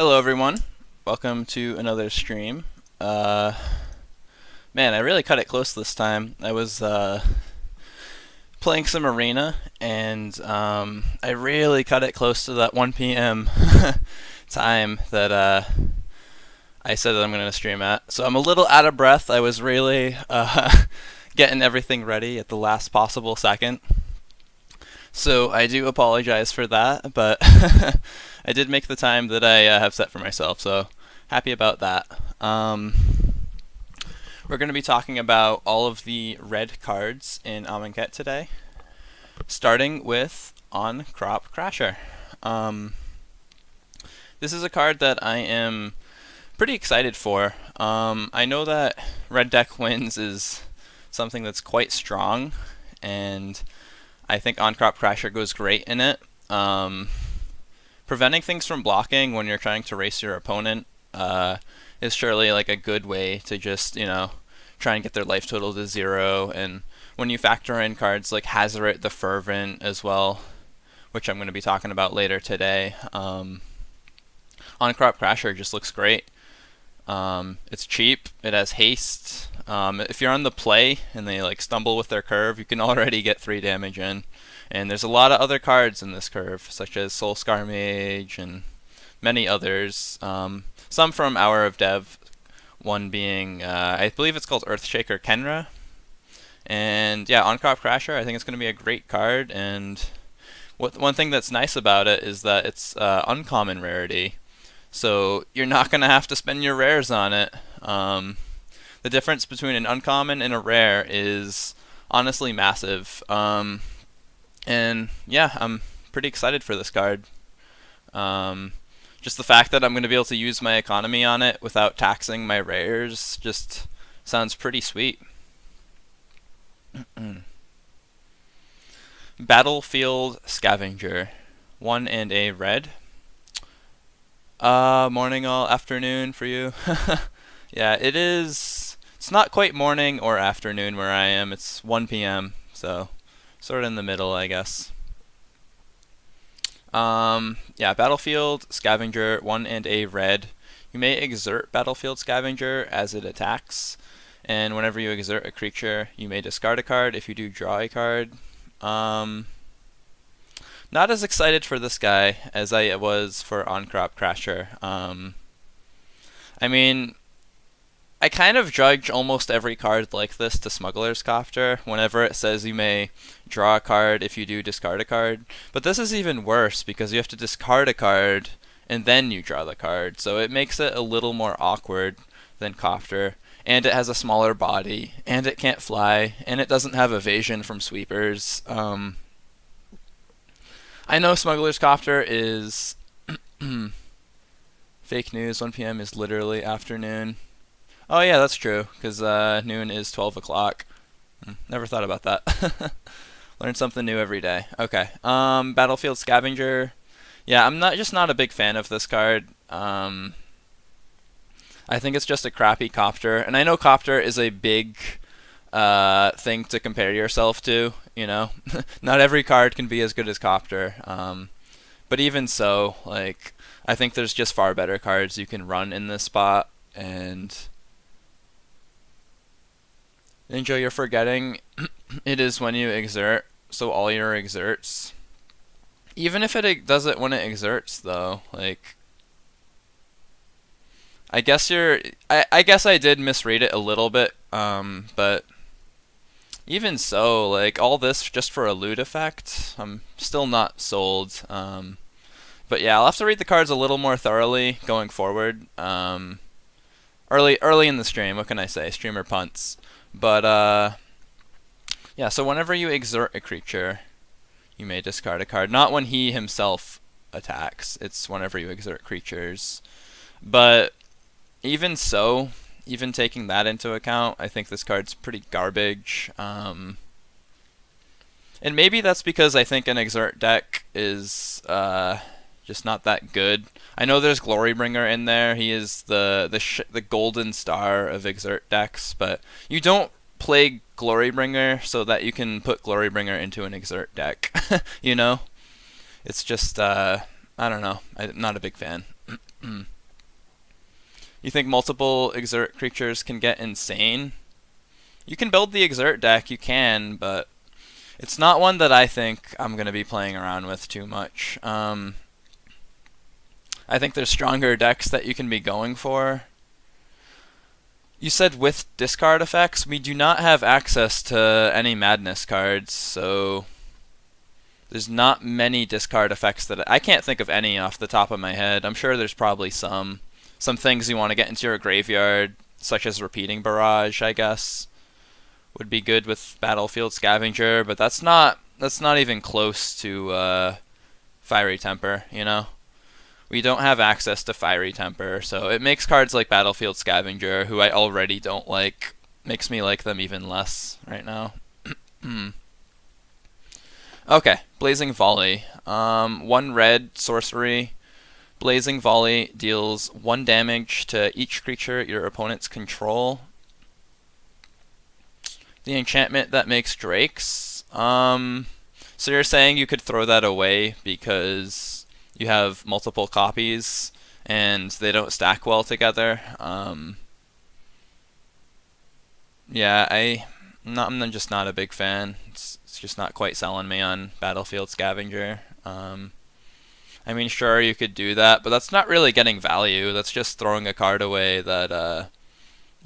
Hello everyone, welcome to another stream. Uh, Man, I really cut it close this time. I was playing some arena, and I really cut it close to that 1 p.m. time that I said that I'm going to stream at. So I'm a little out of breath. I was really getting everything ready at the last possible second. So I do apologize for that, but I did make the time that I have set for myself, so happy about that. We're going to be talking about all of the red cards in Amonkhet today, starting with On Crop Crasher. This is a card that I am pretty excited for. I know that red deck wins is something that's quite strong, and I think On Crop Crasher goes great in it. Preventing things from blocking when you're trying to race your opponent is surely like a good way to just, try and get their life total to 0. And when you factor in cards like Hazoret the Fervent as well, which I'm going to be talking about later today, On Crop Crasher just looks great. It's cheap, it has haste. If you're on the play and they stumble with their curve, you can already get 3 damage in. And there's a lot of other cards in this curve, such as Soulscar Mage and many others. Some from Hour of Dev, one being, I believe it's called Earthshaker Kenra. And yeah, On Crop Crasher, I think it's going to be a great card. And one thing that's nice about it is that it's uncommon rarity. So you're not going to have to spend your rares on it. The difference between an uncommon and a rare is honestly massive. And yeah, I'm pretty excited for this card. Just the fact that I'm going to be able to use my economy on it without taxing my rares just sounds pretty sweet. Battlefield Scavenger. 1 and a red. Morning all afternoon for you. Yeah, it is. It's not quite morning or afternoon where I am. It's 1 p.m. So sort of in the middle, I guess. Yeah, Battlefield Scavenger, 1 and a red. You may exert Battlefield Scavenger as it attacks, and whenever you exert a creature, you may discard a card. If you do, draw a card. Not as excited for this guy as I was for On Crop Crasher. I mean, I kind of judge almost every card like this to Smuggler's Copter whenever it says you may draw a card if you do discard a card. But this is even worse because you have to discard a card and then you draw the card. So it makes it a little more awkward than Copter. And it has a smaller body, and it can't fly, and it doesn't have evasion from sweepers. I know Smuggler's Copter is fake news. 1 p.m. is literally afternoon. Oh yeah, that's true, because noon is 12 o'clock. Never thought about that. Learn something new every day. Okay. Battlefield Scavenger. Yeah, I'm not a big fan of this card. I think it's just a crappy Copter, and I know Copter is a big thing to compare yourself to. Not every card can be as good as Copter. But even so, I think there's just far better cards you can run in this spot. And Ninja, you're forgetting it is when you exert, so all your exerts. Even if it does it when it exerts, though, I guess I guess I did misread it a little bit, but even so, all this just for a loot effect, I'm still not sold. But yeah, I'll have to read the cards a little more thoroughly going forward. Early in the stream, what can I say? Streamer punts. But yeah, so whenever you exert a creature, you may discard a card. Not when he himself attacks. It's whenever you exert creatures. But even so, even taking that into account, I think this card's pretty garbage. And maybe that's because I think an exert deck is just not that good. I know there's Glorybringer in there. He is the golden star of exert decks, but you don't play Glorybringer so that you can put Glorybringer into an exert deck. It's just I don't know. I'm not a big fan. You think multiple Exert creatures can get insane? You can build the Exert deck, you can, but it's not one that I think I'm going to be playing around with too much. I think there's stronger decks that you can be going for. You said with discard effects, we do not have access to any Madness cards, so there's not many discard effects that I can't think of any off the top of my head. I'm sure there's probably some things you want to get into your graveyard, such as Repeating Barrage, I guess, would be good with Battlefield Scavenger, but that's not even close to Fiery Temper, you know? We don't have access to Fiery Temper, so it makes cards like Battlefield Scavenger, who I already don't like, makes me like them even less right now. Okay, Blazing Volley. 1 red sorcery. Blazing Volley deals 1 damage to each creature your opponents control. The enchantment that makes drakes. So you're saying you could throw that away because you have multiple copies and they don't stack well together. Yeah, I'm just not a big fan. It's just not quite selling me on Battlefield Scavenger. I mean, sure, you could do that, but that's not really getting value. That's just throwing a card away that,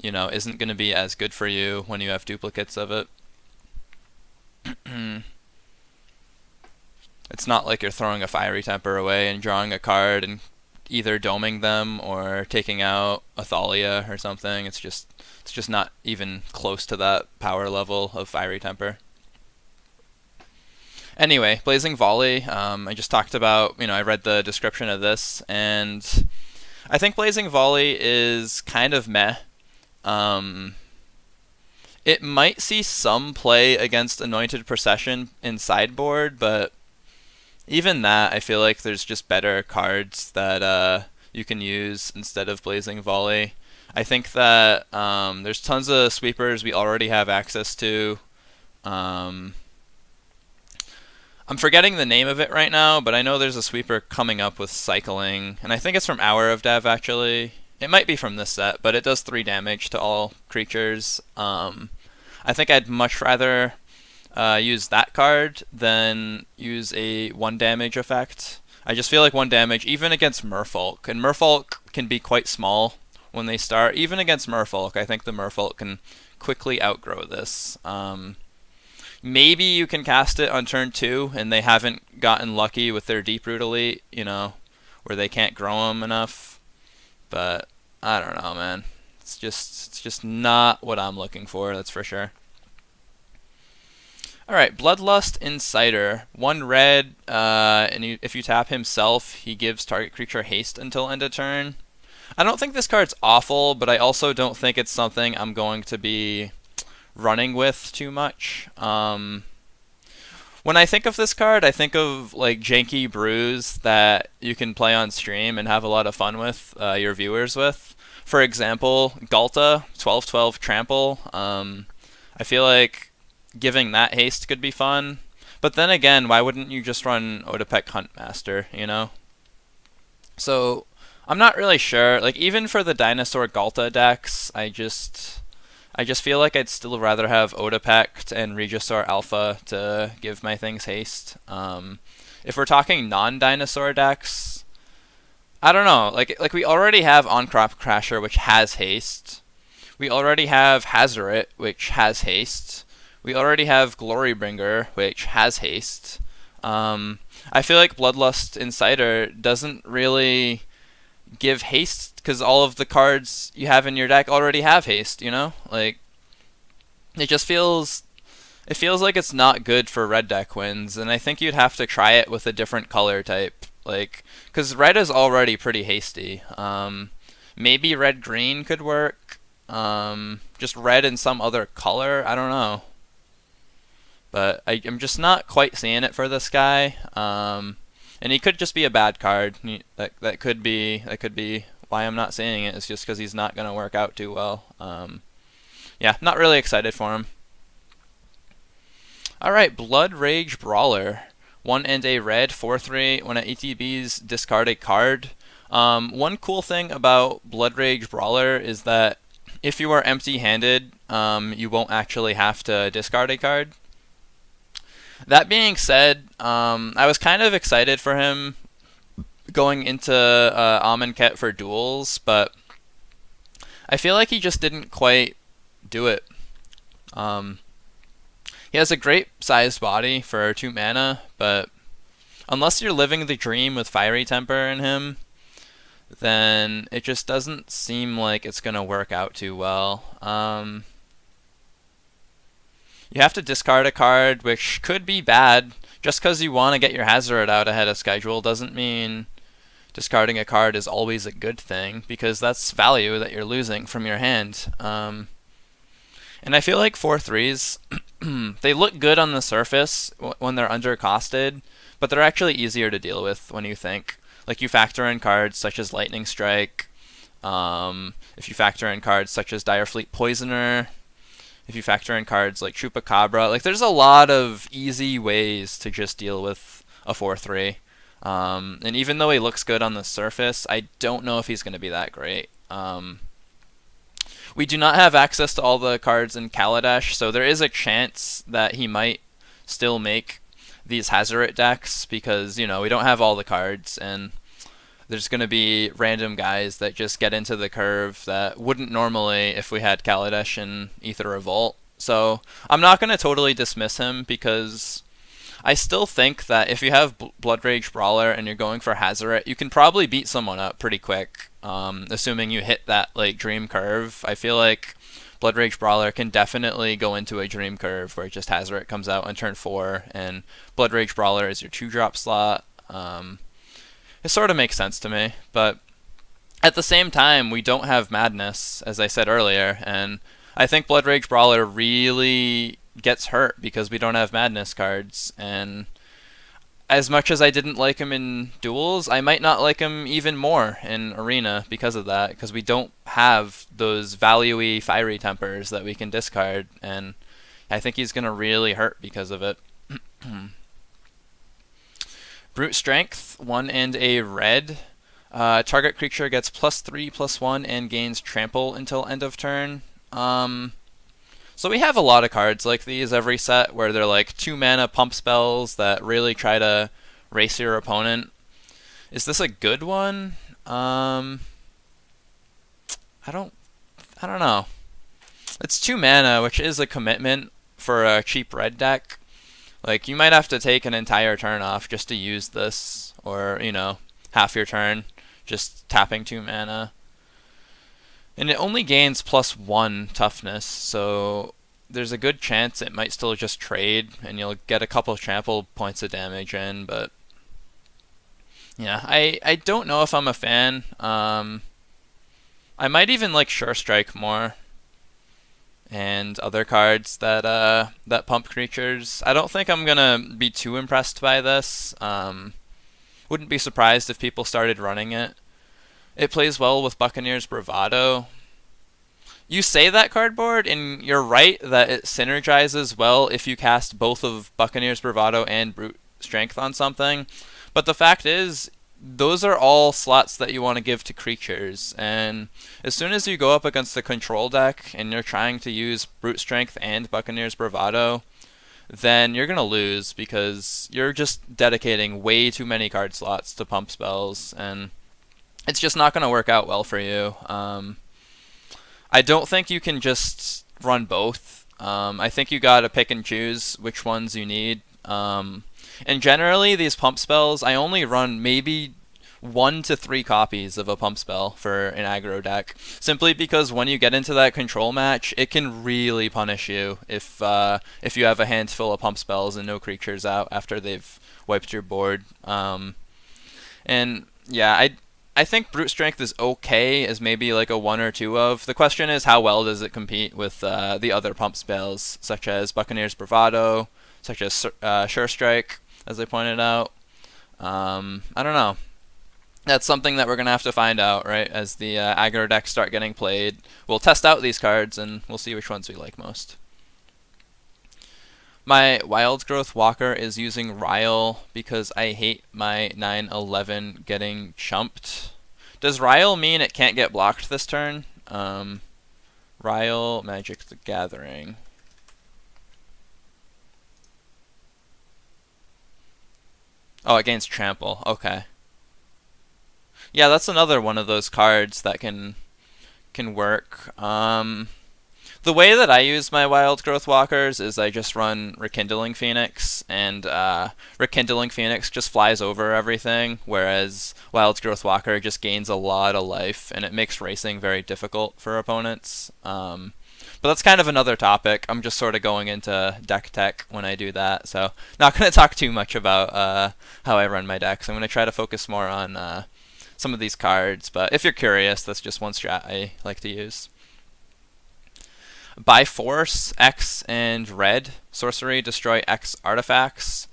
you know, isn't going to be as good for you when you have duplicates of it. It's not like you're throwing a Fiery Temper away and drawing a card and either doming them or taking out a Thalia or something. It's just not even close to that power level of Fiery Temper. Anyway, Blazing Volley, I just talked about, I read the description of this, and I think Blazing Volley is kind of meh. It might see some play against Anointed Procession in sideboard, but even that, I feel like there's just better cards that you can use instead of Blazing Volley. I think that there's tons of sweepers we already have access to. I'm forgetting the name of it right now, but I know there's a sweeper coming up with cycling, and I think it's from Hour of Dev, actually. It might be from this set, but it does 3 damage to all creatures. I think I'd much rather use that card than use a 1 damage effect. I just feel like 1 damage, even against Merfolk, and Merfolk can be quite small when they start. Even against Merfolk, I think the Merfolk can quickly outgrow this. Maybe you can cast it on turn 2, and they haven't gotten lucky with their Deep-Root Elite, where they can't grow them enough. But I don't know, man. It's just not what I'm looking for, that's for sure. Alright, Bloodlust Inciter. 1 red, and if you tap himself, he gives target creature haste until end of turn. I don't think this card's awful, but I also don't think it's something I'm going to be running with too much. When I think of this card, I think of like janky brews that you can play on stream and have a lot of fun with your viewers with. For example, Galta, 12/12 Trample. I feel like giving that haste could be fun. But then again, why wouldn't you just run Odapek Huntmaster, So, I'm not really sure. Like, even for the Dinosaur Galta decks, I just feel like I'd still rather have Odapect and Regisaur Alpha to give my things haste. If we're talking non-dinosaur decks, I don't know. Like we already have Oncrop Crasher, which has haste. We already have Hazoret, which has haste. We already have Glorybringer, which has haste. I feel like Bloodlust Inciter doesn't really give haste because all of the cards you have in your deck already have haste, Like, it just feels like it's not good for red deck wins, and I think you'd have to try it with a different color type, like, because red is already pretty hasty. Maybe red-green could work. Just red in some other color, I don't know. But I'm just not quite seeing it for this guy. And he could just be a bad card. That could be why I'm not seeing it. It's just because he's not going to work out too well. Yeah, not really excited for him. Alright, Blood Rage Brawler. 1 and a red, 4/3. When an ETBs discard a card, One cool thing about Blood Rage Brawler is that if you are empty-handed, you won't actually have to discard a card. That being said, I was kind of excited for him going into Amonkhet for duels, but I feel like he just didn't quite do it. Um, he has a great sized body for 2 mana, but unless you're living the dream with Fiery Temper in him, then it just doesn't seem like it's going to work out too well. You have to discard a card, which could be bad. Just because you want to get your Hazard out ahead of schedule doesn't mean discarding a card is always a good thing, because that's value that you're losing from your hand. And I feel like 4/3s, they look good on the surface when they're undercosted, but they're actually easier to deal with when you think. Like, you factor in cards such as Lightning Strike, if you factor in cards such as Direfleet Poisoner, if you factor in cards like Chupacabra, like, there's a lot of easy ways to just deal with a 4/3. And even though he looks good on the surface, I don't know if he's going to be that great. We do not have access to all the cards in Kaladesh, so there is a chance that he might still make these Hazoret decks because, you know, we don't have all the cards, and there's going to be random guys that just get into the curve that wouldn't normally if we had Kaladesh and Aether Revolt. So I'm not going to totally dismiss him, because I still think that if you have Blood Rage Brawler and you're going for Hazoret, you can probably beat someone up pretty quick, assuming you hit that like dream curve. I feel like Blood Rage Brawler can definitely go into a dream curve where just Hazoret comes out on turn 4, and Blood Rage Brawler is your 2-drop slot. It sort of makes sense to me, but at the same time, we don't have Madness, as I said earlier, and I think Blood Rage Brawler really gets hurt because we don't have Madness cards, and as much as I didn't like him in duels, I might not like him even more in Arena because of that, because we don't have those value-y Fiery Tempers that we can discard, and I think he's going to really hurt because of it. Brute Strength, 1 and a red. Target creature gets +3/+1 and gains Trample until end of turn. So we have a lot of cards like these every set where they're like 2 mana pump spells that really try to race your opponent. Is this a good one? I don't know. It's 2 mana, which is a commitment for a cheap red deck. Like, you might have to take an entire turn off just to use this, or, you know, half your turn just tapping 2 mana. And it only gains +1 toughness, so there's a good chance it might still just trade, and you'll get a couple of trample points of damage in, but yeah, I don't know if I'm a fan. I might even like Sure Strike more, and other cards that that pump creatures. I don't think I'm gonna be too impressed by this. Wouldn't be surprised if people started running it. It plays well with Buccaneer's Bravado. You say that, Cardboard, and you're right that it synergizes well if you cast both of Buccaneer's Bravado and Brute Strength on something. But the fact is, those are all slots that you want to give to creatures. And as soon as you go up against the control deck and you're trying to use Brute Strength and Buccaneer's Bravado, then you're going to lose because you're just dedicating way too many card slots to pump spells, and it's just not going to work out well for you. I don't think you can just run both. I think you got to pick and choose which ones you need. And generally, these pump spells, I only run maybe 1 to 3 copies of a pump spell for an aggro deck, simply because when you get into that control match, it can really punish you if you have a handful of pump spells and no creatures out after they've wiped your board. And yeah, I think Brute Strength is okay as maybe like a 1 or 2 of. The question is, how well does it compete with the other pump spells, such as Buccaneer's Bravado, such as Sure Strike, as I pointed out. I don't know. That's something that we're going to have to find out, right? As the aggro decks start getting played, we'll test out these cards and we'll see which ones we like most. My Wild Growth Walker is using Ryle because I hate my 9/11 getting chumped. Does Ryle mean it can't get blocked this turn? Ryle, Magic the Gathering. Oh, it gains Trample. Okay. Yeah, that's another one of those cards that can work. The way that I use my Wild Growth Walkers is I just run Rekindling Phoenix, and Rekindling Phoenix just flies over everything, whereas Wild Growth Walker just gains a lot of life, and it makes racing very difficult for opponents. But that's kind of another topic. I'm just sort of going into deck tech when I do that, so not going to talk too much about how I run my decks. I'm going to try to focus more on some of these cards, but if you're curious, that's just one strat I like to use. By Force, X and red sorcery destroy X artifacts.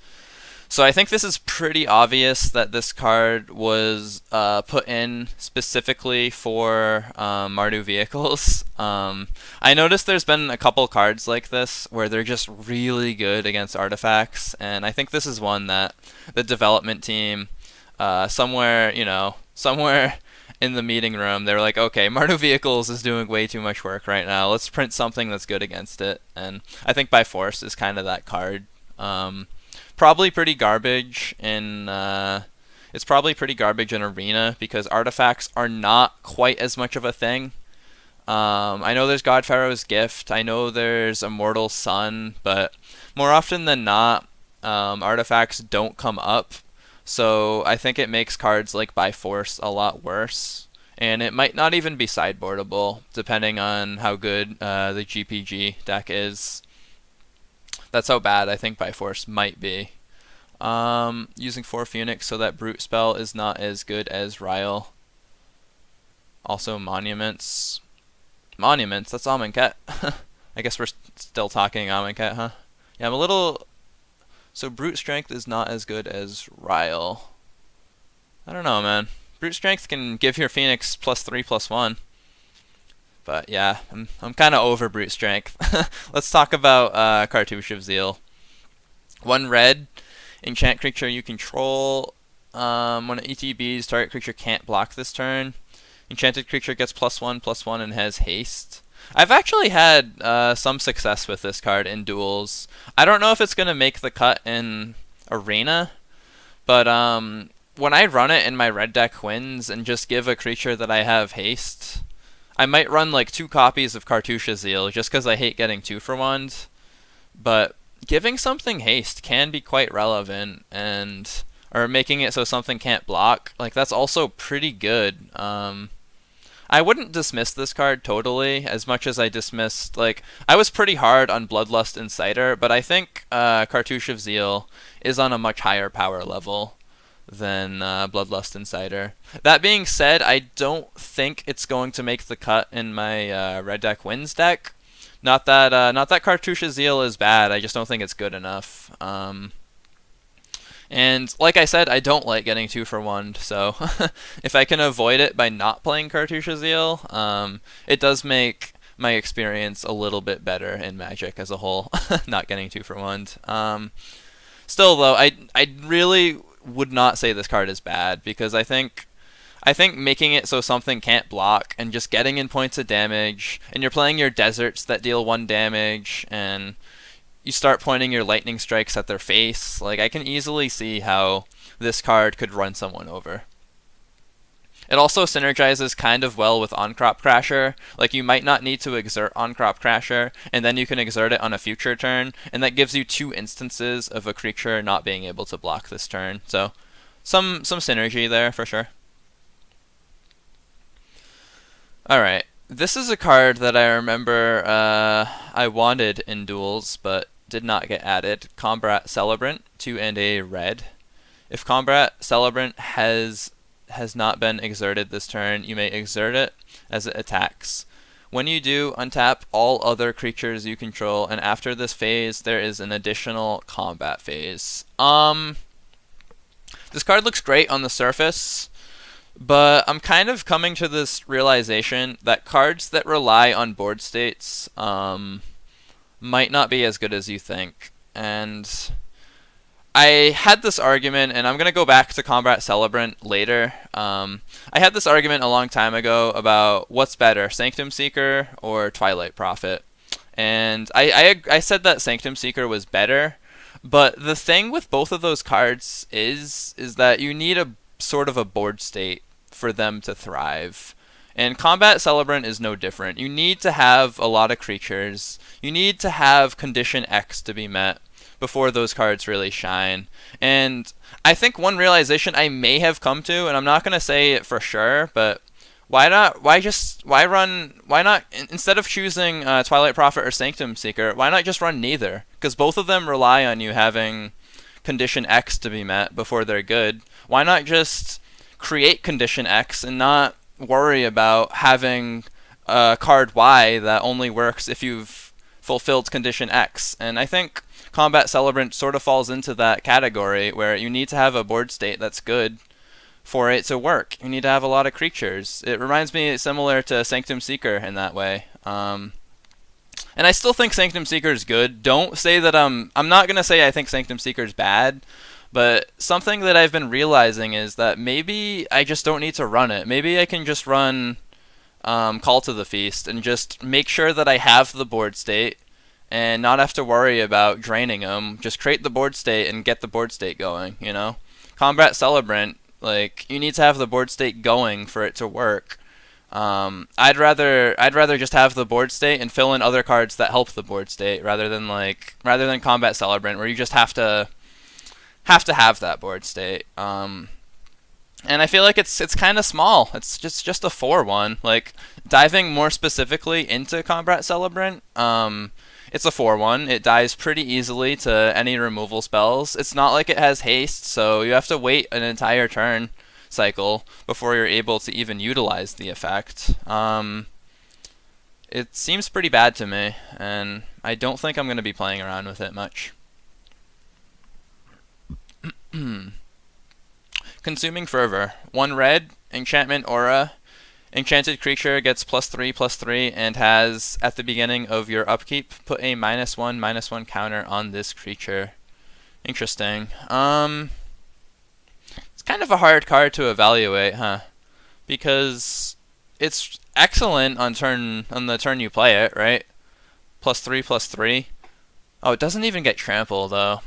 So I think this is pretty obvious that this card was put in specifically for Mardu vehicles. I noticed there's been a couple cards like this where they're just really good against artifacts, and I think this is one that the development team somewhere in the meeting room, they were like, okay, Mardu Vehicles is doing way too much work right now. Let's print something that's good against it. And I think By Force is kind of that card. Probably pretty garbage in it's probably pretty garbage in Arena because artifacts are not quite as much of a thing. I know there's God Pharaoh's Gift. I know there's Immortal Sun, but more often than not, artifacts don't come up. So I think it makes cards like By Force a lot worse. And it might not even be sideboardable, depending on how good the GPG deck is. That's how bad I think By Force might be. Using 4 Phoenix so that Brute spell is not as good as Ryle. Also Monuments. Monuments, that's Amonkhet. I guess we're still talking Amonkhet, huh? Yeah, I'm a little... So Brute Strength is not as good as Ryle. I don't know, man. Brute Strength can give your Phoenix +3/+1. But yeah, I'm kind of over Brute Strength. Let's talk about Cartouche of Zeal. 1 red, enchant creature you control. When it ETBs, target creature can't block this turn. Enchanted creature gets +1/+1 and has haste. I've actually had some success with this card in duels. I don't know if it's going to make the cut in Arena, but when I run it in my red deck wins and just give a creature that I have haste, I might run like 2 copies of Cartouche of Zeal just because I hate getting 2-for-1'd. But giving something haste can be quite relevant, or making it so something can't block, like that's also pretty good. I wouldn't dismiss this card totally as much as I dismissed, like, I was pretty hard on Bloodlust Inciter, but I think Cartouche of Zeal is on a much higher power level than Bloodlust Inciter. That being said, I don't think it's going to make the cut in my red deck wins deck. Not that Cartouche of Zeal is bad, I just don't think it's good enough. And like I said, I don't like getting 2-for-1, so if I can avoid it by not playing Cartouche of Zeal, it does make my experience a little bit better in Magic as a whole, not getting 2-for-1. Still though, I really would not say this card is bad, because I think making it so something can't block and just getting in points of damage, and you're playing your deserts that deal 1 damage, and you start pointing your lightning strikes at their face, like I can easily see how this card could run someone over. It also synergizes kind of well with On-Crop Crasher. Like you might not need to exert On-Crop Crasher, and then you can exert it on a future turn, and that gives you 2 instances of a creature not being able to block this turn. So some synergy there for sure. Alright. This is a card that I remember I wanted in duels, but did not get added. Combat Celebrant, 2 and a red. If Combat Celebrant has not been exerted this turn, you may exert it as it attacks. When you do, untap all other creatures you control, and after this phase, there is an additional combat phase. This card looks great on the surface, but I'm kind of coming to this realization that cards that rely on board states might not be as good as you think. And I had this argument, and I'm gonna go back to Combat Celebrant later. I had this argument a long time ago about what's better, Sanctum Seeker or Twilight Prophet, and I said that Sanctum Seeker was better, but the thing with both of those cards is that you need a sort of a board state for them to thrive. And Combat Celebrant is no different. You need to have a lot of creatures. You need to have condition X to be met before those cards really shine. And I think one realization I may have come to, and I'm not going to say it for sure, but why not? Why not instead of choosing Twilight Prophet or Sanctum Seeker? Why not just run neither? Because both of them rely on you having condition X to be met before they're good. Why not just create condition X and not worry about having a card Y that only works if you've fulfilled condition X? And I think Combat Celebrant sort of falls into that category where you need to have a board state that's good for it to work. You need to have a lot of creatures. It reminds me similar to Sanctum Seeker in that way. And I still think Sanctum Seeker is good. Don't say that I'm not going to say I think Sanctum Seeker is bad, but something that I've been realizing is that maybe I just don't need to run it. Maybe I can just run Call to the Feast and just make sure that I have the board state and not have to worry about draining them. Just create the board state and get the board state going, you know? Combat Celebrant, like, you need to have the board state going for it to work. I'd rather just have the board state and fill in other cards that help the board state rather than Combat Celebrant where you just have to have that board state. And I feel like it's kind of small. It's just a 4/1. Like, diving more specifically into Combat Celebrant, it's a 4/1. It dies pretty easily to any removal spells. It's not like it has haste, so you have to wait an entire turn cycle before you're able to even utilize the effect. It seems pretty bad to me, and I don't think I'm going to be playing around with it much. Consuming Fervor. 1 red, enchantment aura. Enchanted creature gets +3/+3 and has, at the beginning of your upkeep, put a -1/-1 counter on this creature. Interesting. It's kind of a hard card to evaluate, huh? Because it's excellent on the turn you play it, right? +3/+3. Oh, it doesn't even get trample though.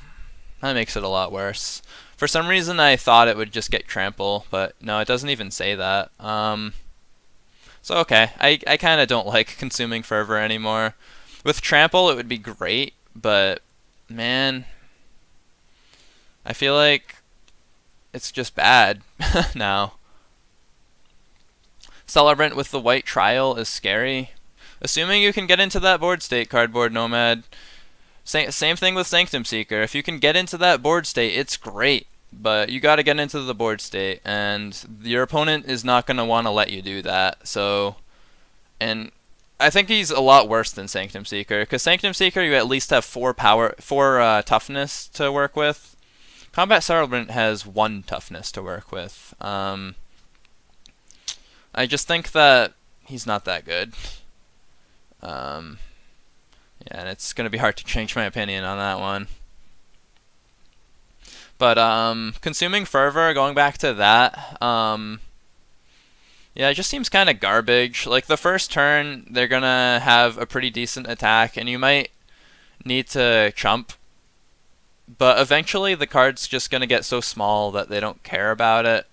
That makes it a lot worse. For some reason I thought it would just get trample, but no, it doesn't even say that. So okay, I kind of don't like Consuming Fervor anymore. With trample it would be great, but man, I feel like it's just bad now. Celebrant with the White Trial is scary. Assuming you can get into that board state, Cardboard Nomad. Same thing with Sanctum Seeker. If you can get into that board state, it's great. But you got to get into the board state, and your opponent is not going to want to let you do that. So, and I think he's a lot worse than Sanctum Seeker, because Sanctum Seeker you at least have 4 toughness to work with. Combat Celebrant has 1 toughness to work with. I just think that he's not that good. Yeah, and it's going to be hard to change my opinion on that one. But Consuming Fervor, going back to that, yeah, it just seems kind of garbage. Like, the first turn, they're going to have a pretty decent attack, and you might need to chump. But eventually, the card's just going to get so small that they don't care about it.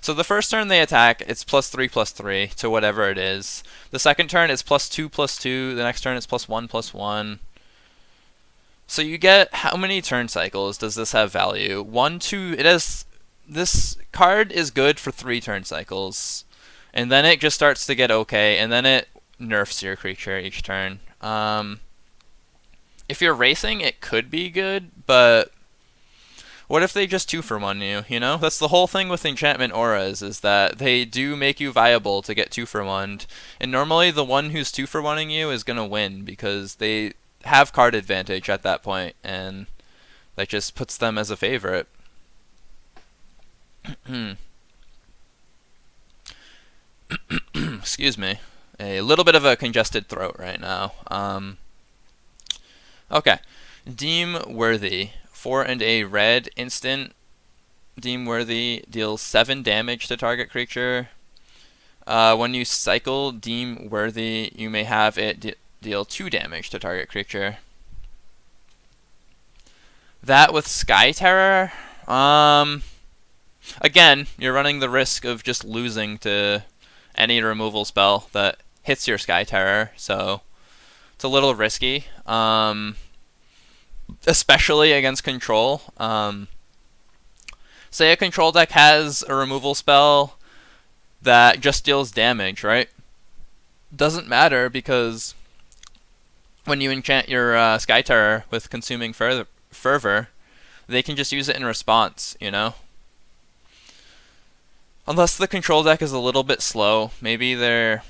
So the first turn they attack, it's +3/+3 to whatever it is. The second turn, it's +2/+2. The next turn, it's +1/+1. So you get, how many turn cycles does this have value? 1, 2, it has, this card is good for 3 turn cycles. And then it just starts to get okay, and then it nerfs your creature each turn. If you're racing, it could be good, but what if they just 2-for-1 you, you know? That's the whole thing with enchantment auras, is that they do make you viable to get 2-for-1'd. And normally the one who's 2-for-1ing you is going to win, because they have card advantage at that point, and that just puts them as a favorite. Excuse me. A little bit of a congested throat right now. Okay. Deem Worthy. 4 and a red instant. Deem Worthy deals 7 damage to target creature. When you cycle Deem Worthy, you may have it deal 2 damage to target creature. That with Sky Terror, again, you're running the risk of just losing to any removal spell that hits your Sky Terror, so it's a little risky, especially against control. Say a control deck has a removal spell that just deals damage, right? Doesn't matter, because when you enchant your Sky Terror with Consuming Fervor, they can just use it in response, you know? Unless the control deck is a little bit slow, maybe they're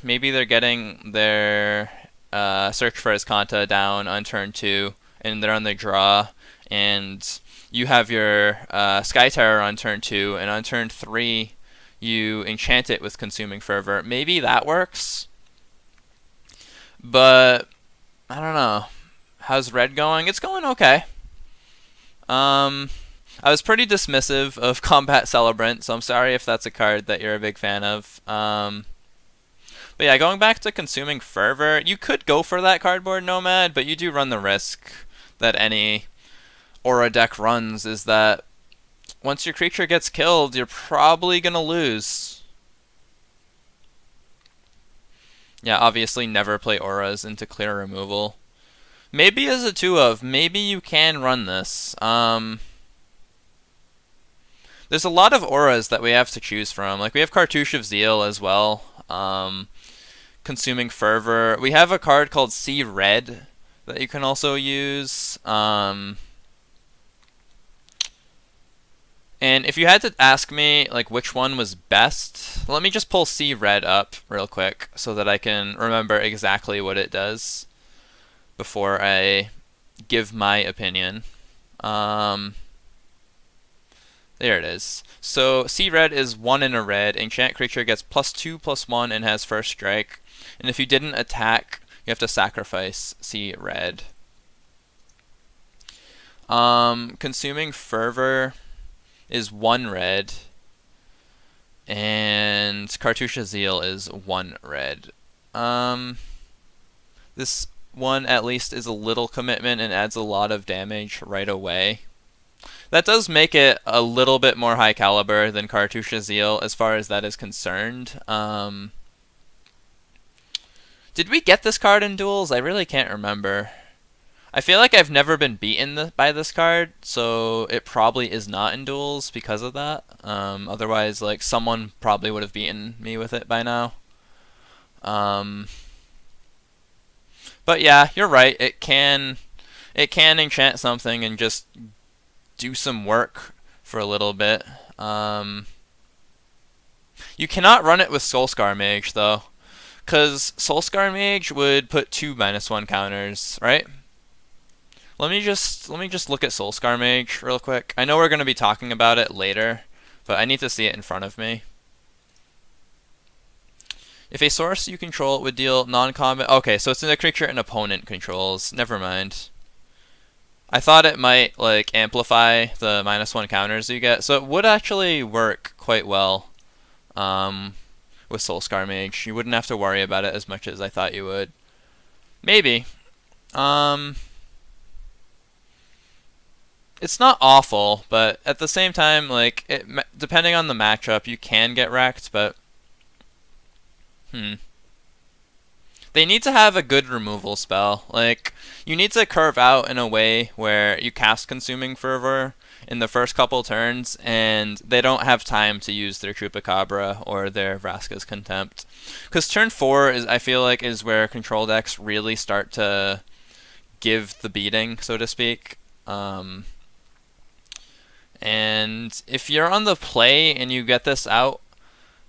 getting their Search for Azcanta down on turn 2, and they're on the draw, and you have your Sky Terror on turn 2, and on turn 3 you enchant it with Consuming Fervor. Maybe that works, but I don't know. How's red going? It's going okay. I was pretty dismissive of Combat Celebrant, so I'm sorry if that's a card that you're a big fan of. But yeah, going back to Consuming Fervor, you could go for that Cardboard Nomad, but you do run the risk that any Aura deck runs, is that once your creature gets killed, you're probably going to lose. Yeah, obviously never play Auras into clear removal. Maybe as a 2-of, maybe you can run this. There's a lot of Auras that we have to choose from. Like, we have Cartouche of Zeal as well. Consuming Fervor. We have a card called Sea Red that you can also use. And if you had to ask me, like, which one was best, let me just pull Sea Red up real quick so that I can remember exactly what it does before I give my opinion. There it is. So Sea Red is 1 in a red. Enchant creature gets +2/+1 and has first strike. And if you didn't attack, you have to sacrifice Sea Red. Consuming Fervor is 1 red. And Cartouche of Zeal is 1 red. This one at least is a little commitment and adds a lot of damage right away. That does make it a little bit more high caliber than Cartouche of Zeal as far as that is concerned. Did we get this card in duels? I really can't remember. I feel like I've never been beaten by this card, so it probably is not in duels because of that. Otherwise, like, someone probably would have beaten me with it by now. But yeah, you're right. It can enchant something and just do some work for a little bit. You cannot run it with Soulscar Mage though, because Soulscar Mage would put 2 -1 counters, right? Let me just look at Soulscar Mage real quick. I know we're going to be talking about it later, but I need to see it in front of me. If a source you control would deal non-combat... Okay, so it's in a creature an opponent controls. Never mind. I thought it might, like, amplify the -1 counters you get. So it would actually work quite well with Soulscar Mage. You wouldn't have to worry about it as much as I thought you would. Maybe. It's not awful, but at the same time, like, depending on the matchup, you can get wrecked, but... They need to have a good removal spell. Like, you need to curve out in a way where you cast Consuming Fervor in the first couple turns, and they don't have time to use their Chupacabra or their Vraska's Contempt. Because turn 4, I feel like, is where control decks really start to give the beating, so to speak. And if you're on the play and you get this out,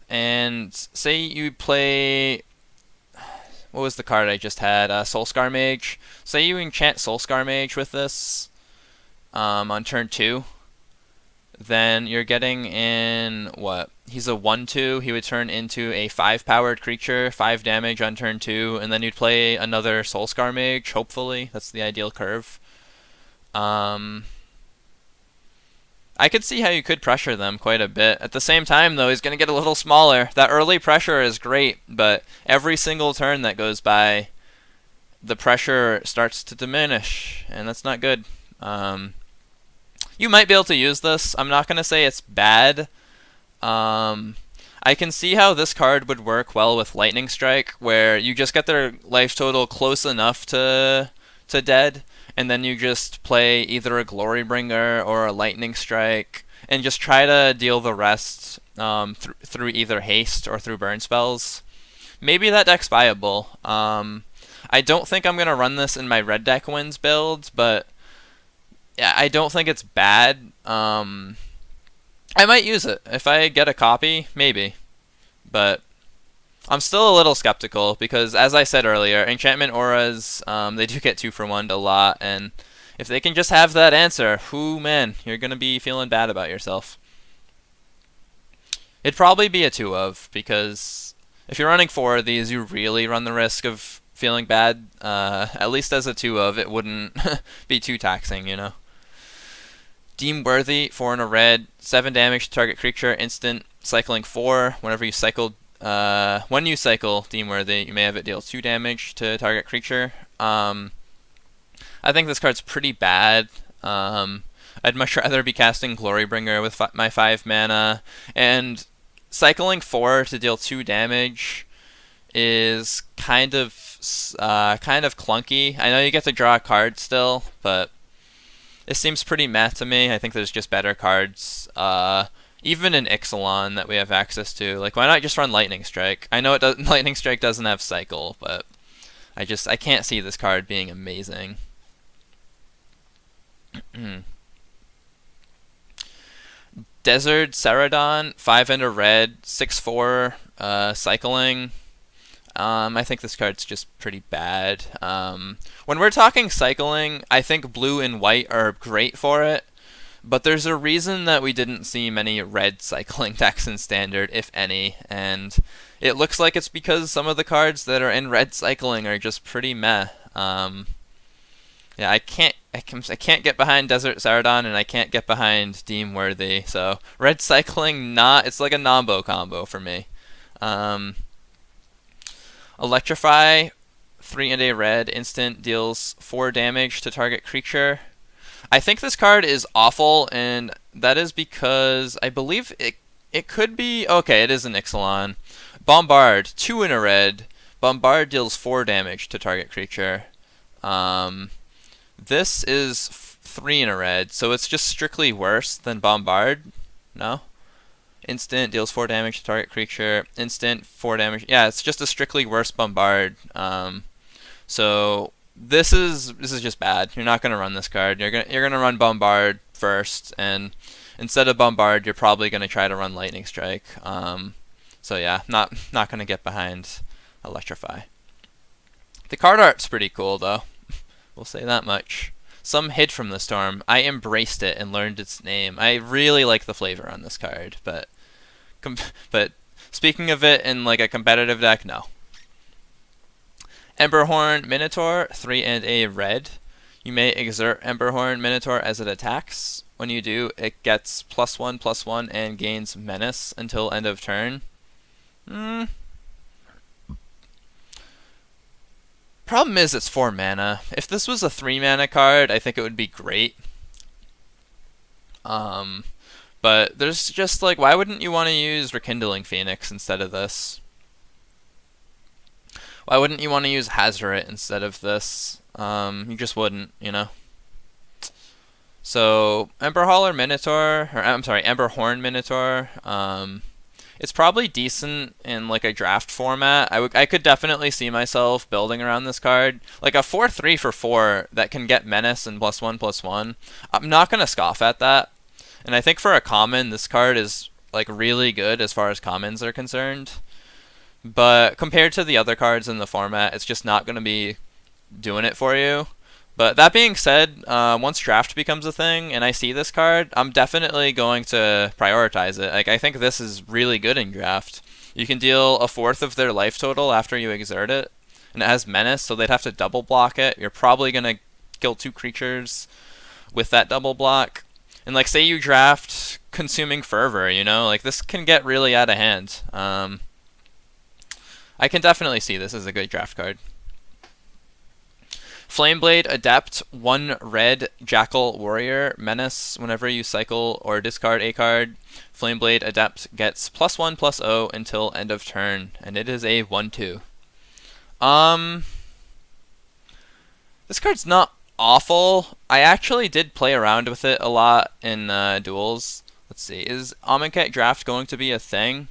and say you play... What was the card I just had? Soulscar Mage. Say you enchant Soulscar Mage with this on turn 2. Then you're getting in... What? He's a 1/2. He would turn into a 5-powered creature, 5 damage on turn 2, and then you'd play another Soulscar Mage, hopefully. That's the ideal curve. Um, I could see how you could pressure them quite a bit. At the same time, though, he's going to get a little smaller. That early pressure is great, but every single turn that goes by, the pressure starts to diminish, and that's not good. You might be able to use this. I'm not going to say it's bad. I can see how this card would work well with Lightning Strike, where you just get their life total close enough to dead, and then you just play either a Glorybringer or a Lightning Strike, and just try to deal the rest through either haste or through burn spells. Maybe that deck's viable. I don't think I'm going to run this in my red deck wins build, but yeah, I don't think it's bad. I might use it. If I get a copy, maybe. But I'm still a little skeptical because, as I said earlier, enchantment auras, they do get 2 for 1 a lot, and if they can just have that answer, man, you're going to be feeling bad about yourself. It'd probably be a 2 of, because if you're running 4 of these, you really run the risk of feeling bad. At least as a 2 of, it wouldn't be too taxing, you know. Deem worthy, 4 and a red, 7 damage to target creature, instant, cycling 4. Whenever you cycle, when you cycle Deem worthy, you may have it deal 2 damage to target creature. I think this card's pretty bad. I'd much rather be casting Glorybringer with my 5 mana, and cycling 4 to deal 2 damage is kind of clunky. I know you get to draw a card still, but it seems pretty meh to me. I think there's just better cards, even in Ixalan, that we have access to. Like, why not just run Lightning Strike? I know Lightning Strike doesn't have Cycle, but I can't see this card being amazing. Desert Ceradon, 5 and a red, 6/4, cycling. I think this card's just pretty bad. When we're talking cycling, I think blue and white are great for it, but there's a reason that we didn't see many red cycling decks in Standard, if any, and it looks like it's because some of the cards that are in red cycling are just pretty meh. Yeah, I can't get behind Desert Ceradon, and I can't get behind Deem Worthy, so red cycling, it's like a Nombo combo for me. Electrify, 3 and a red, instant, deals 4 damage to target creature. I think this card is awful, and that is because I believe it could be... Okay, it is an Ixalan. Bombard, 2 and a red. Bombard deals 4 damage to target creature. This is 3 and a red, so it's just strictly worse than Bombard. No? Instant, deals 4 damage to target creature. Instant, 4 damage. Yeah, it's just a strictly worse Bombard. So this is just bad. You're not gonna run this card. You're gonna run Bombard first, and instead of Bombard, you're probably gonna try to run Lightning Strike. So yeah, not gonna get behind Electrify. The card art's pretty cool though. We'll say that much. Some hid from the storm. I embraced it and learned its name. I really like the flavor on this card, but speaking of it in like a competitive deck, no. Emberhorn Minotaur, 3 and a red. You may exert Emberhorn Minotaur as it attacks. When you do, it gets +1/+1 and gains Menace until end of turn. Problem is it's 4 mana. If this was a 3 mana card, I think it would be great. But there's just like, why wouldn't you want to use Rekindling Phoenix instead of this? Why wouldn't you want to use Hazoret instead of this? You just wouldn't, you know? So, Emberhorn Minotaur, it's probably decent in like a draft format. I could definitely see myself building around this card. Like a 4/3 for 4 that can get Menace and +1/+1. I'm not going to scoff at that. And I think for a common, this card is like really good as far as commons are concerned. But compared to the other cards in the format, it's just not going to be doing it for you. But that being said, once draft becomes a thing and I see this card, I'm definitely going to prioritize it. Like, I think this is really good in draft. You can deal 1/4 of their life total after you exert it, and it has Menace, so they'd have to double block it. You're probably going to kill 2 creatures with that double block. And like, say you draft Consuming Fervor, you know, like this can get really out of hand. I can definitely see this as a good draft card. Flameblade Adept, 1 red Jackal Warrior, Menace. Whenever you cycle or discard a card, Flameblade Adept gets +1/+0 until end of turn, and it is a 1/2. This card's not awful. I actually did play around with it a lot in duels. Let's see, is Amonkhet draft going to be a thing?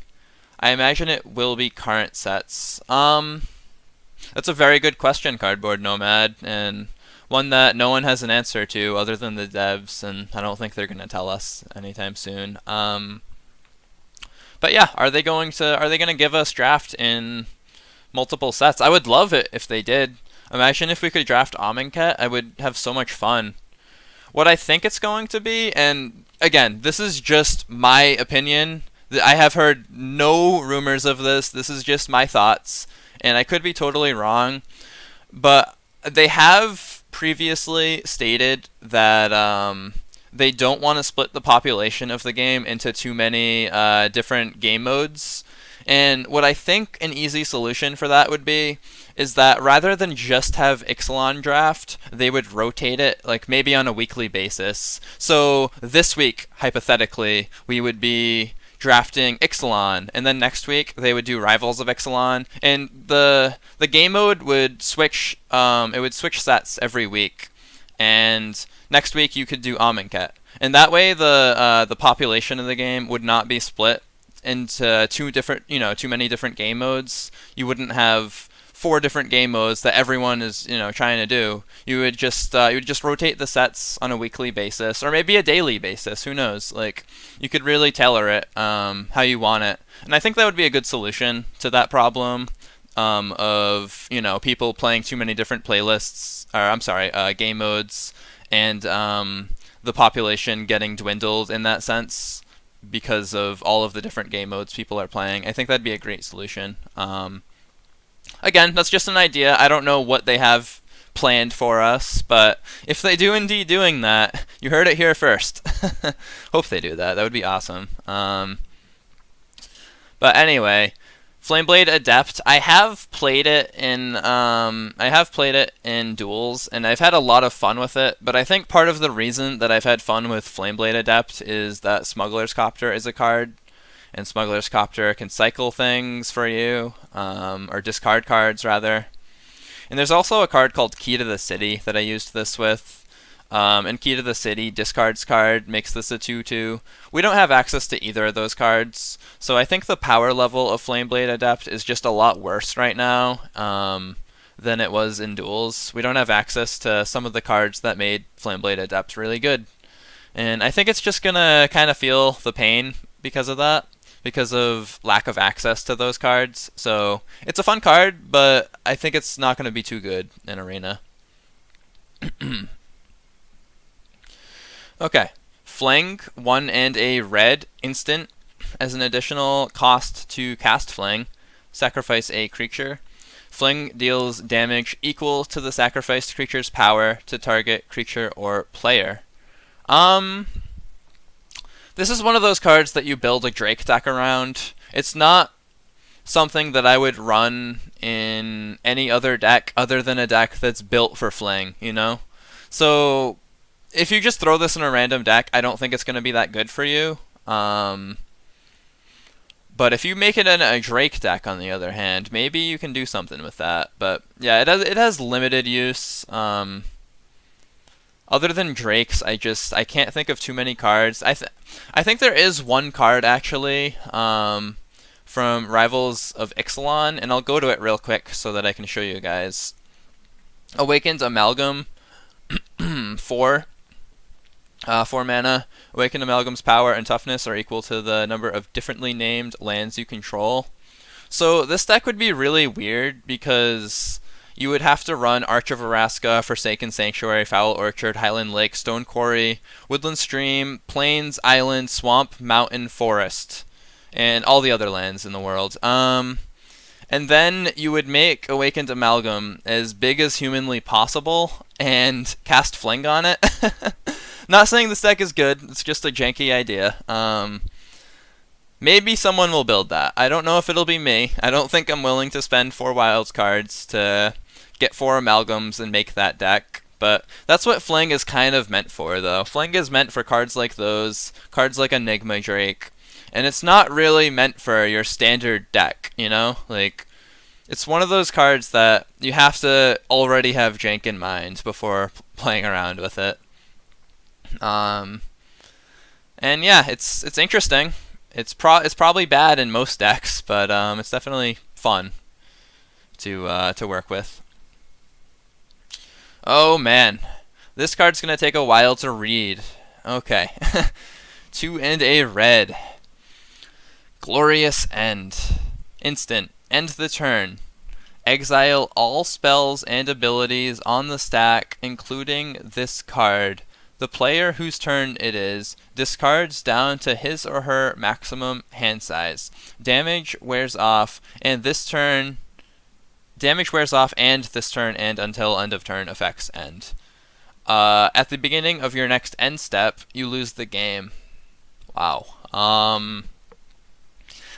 I imagine it will be current sets. That's a very good question, Cardboard Nomad, and one that no one has an answer to other than the devs, and I don't think they're going to tell us anytime soon. But yeah, are they going to give us draft in multiple sets? I would love it if they did. Imagine if we could draft Amonkhet. I would have so much fun. What I think it's going to be, and again, this is just my opinion. I have heard no rumors of this. This is just my thoughts, and I could be totally wrong. But they have previously stated that they don't want to split the population of the game into too many different game modes. And what I think an easy solution for that would be is that rather than just have Ixalan draft, they would rotate it, like maybe on a weekly basis. So this week, hypothetically, we would be drafting Ixalan, and then next week they would do Rivals of Ixalan, and the game mode would switch. It would switch sets every week, and next week you could do Amonkhet, and that way the population of the game would not be split into too many different game modes. You wouldn't have 4 different game modes that everyone is trying to do. You would just rotate the sets on a weekly basis, or maybe a daily basis. Who knows? Like, you could really tailor it how you want it, and I think that would be a good solution to that problem of people playing too many different playlists, or I'm sorry, game modes, and the population getting dwindled in that sense because of all of the different game modes people are playing. I think that'd be a great solution. Again, that's just an idea. I don't know what they have planned for us, but if they do indeed doing that, you heard it here first. Hope they do that. That would be awesome. But anyway, Flameblade Adept. I have played it in duels, and I've had a lot of fun with it. But I think part of the reason that I've had fun with Flameblade Adept is that Smuggler's Copter is a card, and Smuggler's Copter can cycle things for you, or discard cards rather. And there's also a card called Key to the City that I used this with. And Key to the City discards card, makes this a 2/2. We don't have access to either of those cards, so I think the power level of Flameblade Adept is just a lot worse right now than it was in duels. We don't have access to some of the cards that made Flameblade Adept really good. And I think it's just gonna kind of feel the pain because of that, because of lack of access to those cards. So it's a fun card, but I think it's not going to be too good in Arena. Okay, Fling, 1 and a red instant. As an additional cost to cast Fling, sacrifice a creature. Fling deals damage equal to the sacrificed creature's power to target creature or player. This is one of those cards that you build a Drake deck around. It's not something that I would run in any other deck other than a deck that's built for Fling, So if you just throw this in a random deck, I don't think it's going to be that good for you. But if you make it in a Drake deck, on the other hand, maybe you can do something with that. But yeah, it has limited use. Other than Drakes, I can't think of too many cards. I think there is one card actually from Rivals of Ixalan, and I'll go to it real quick so that I can show you guys. Awakened Amalgam, 4 mana. Awakened Amalgam's power and toughness are equal to the number of differently named lands you control. So this deck would be really weird because you would have to run Arch of Araska, Forsaken Sanctuary, Foul Orchard, Highland Lake, Stone Quarry, Woodland Stream, Plains, Island, Swamp, Mountain, Forest, and all the other lands in the world. And then you would make Awakened Amalgam as big as humanly possible and cast Fling on it. Not saying this deck is good. It's just a janky idea. Maybe someone will build that. I don't know if it'll be me. I don't think I'm willing to spend 4 wilds cards to get 4 amalgams and make that deck. But that's what Fling is kind of meant for, though. Fling is meant for cards like those, cards like Enigma Drake. And it's not really meant for your standard deck, you know? Like, it's one of those cards that you have to already have jank in mind before playing around with it. And yeah, it's interesting. It's probably bad in most decks, but it's definitely fun to work with. Oh man, this card's gonna take a while to read. Okay, 2 and a red. Glorious End. Instant. End the turn. Exile all spells and abilities on the stack, including this card. The player whose turn it is discards down to his or her maximum hand size. Damage wears off, and this turn. Damage wears off, and this turn, and until end of turn effects end. At the beginning of your next end step, you lose the game. Wow.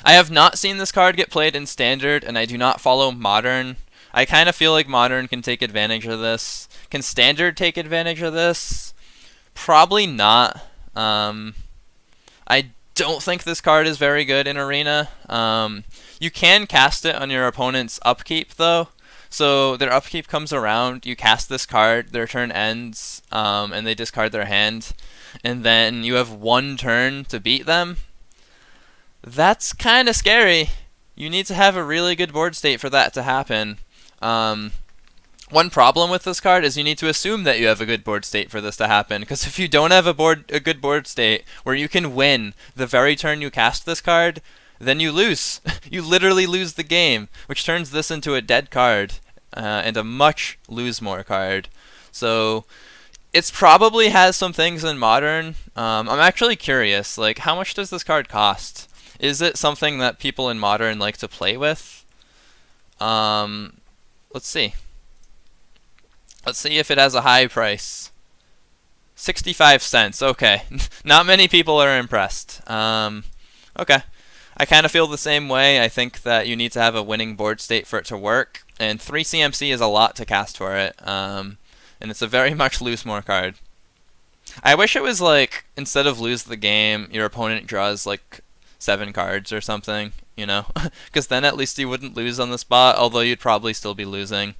I have not seen this card get played in Standard, and I do not follow Modern. I kind of feel like Modern can take advantage of this. Can Standard take advantage of this? Probably not. I don't think this card is very good in Arena. You can cast it on your opponent's upkeep, though. So their upkeep comes around, you cast this card, their turn ends, and they discard their hand, and then you have 1 turn to beat them. That's kind of scary. You need to have a really good board state for that to happen. One problem with this card is you need to assume that you have a good board state for this to happen, because if you don't have a good board state where you can win the very turn you cast this card, then you lose. You literally lose the game, which turns this into a dead card and a much lose more card. So it probably has some things in Modern. I'm actually curious, like, how much does this card cost? Is it something that people in Modern like to play with? Let's see. Let's see if it has a high price. 65 cents. Okay. Not many people are impressed. Okay. I kind of feel the same way. I think that you need to have a winning board state for it to work. And 3 CMC is a lot to cast for it. And it's a very much lose more card. I wish it was like, instead of lose the game, your opponent draws like 7 cards or something, you know? Because then at least you wouldn't lose on the spot, although you'd probably still be losing.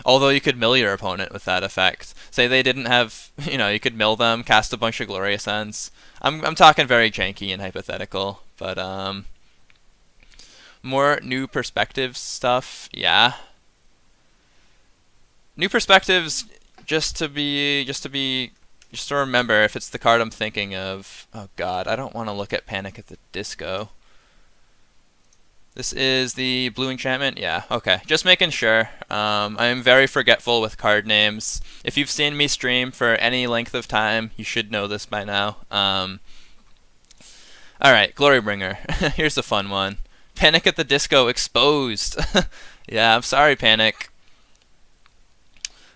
Although you could mill your opponent with that effect. Say they didn't have, you know, you could mill them, cast a bunch of Glorious Ends. I'm talking very janky and hypothetical, but more New Perspectives stuff, yeah. New Perspectives, just to remember if it's the card I'm thinking of. Oh god, I don't want to look at Panic at the Disco. This is the blue enchantment? Yeah, okay. Just making sure. I'm very forgetful with card names. If you've seen me stream for any length of time, you should know this by now. Alright, Glorybringer. Here's a fun one. Panic at the Disco exposed. Yeah, I'm sorry, Panic.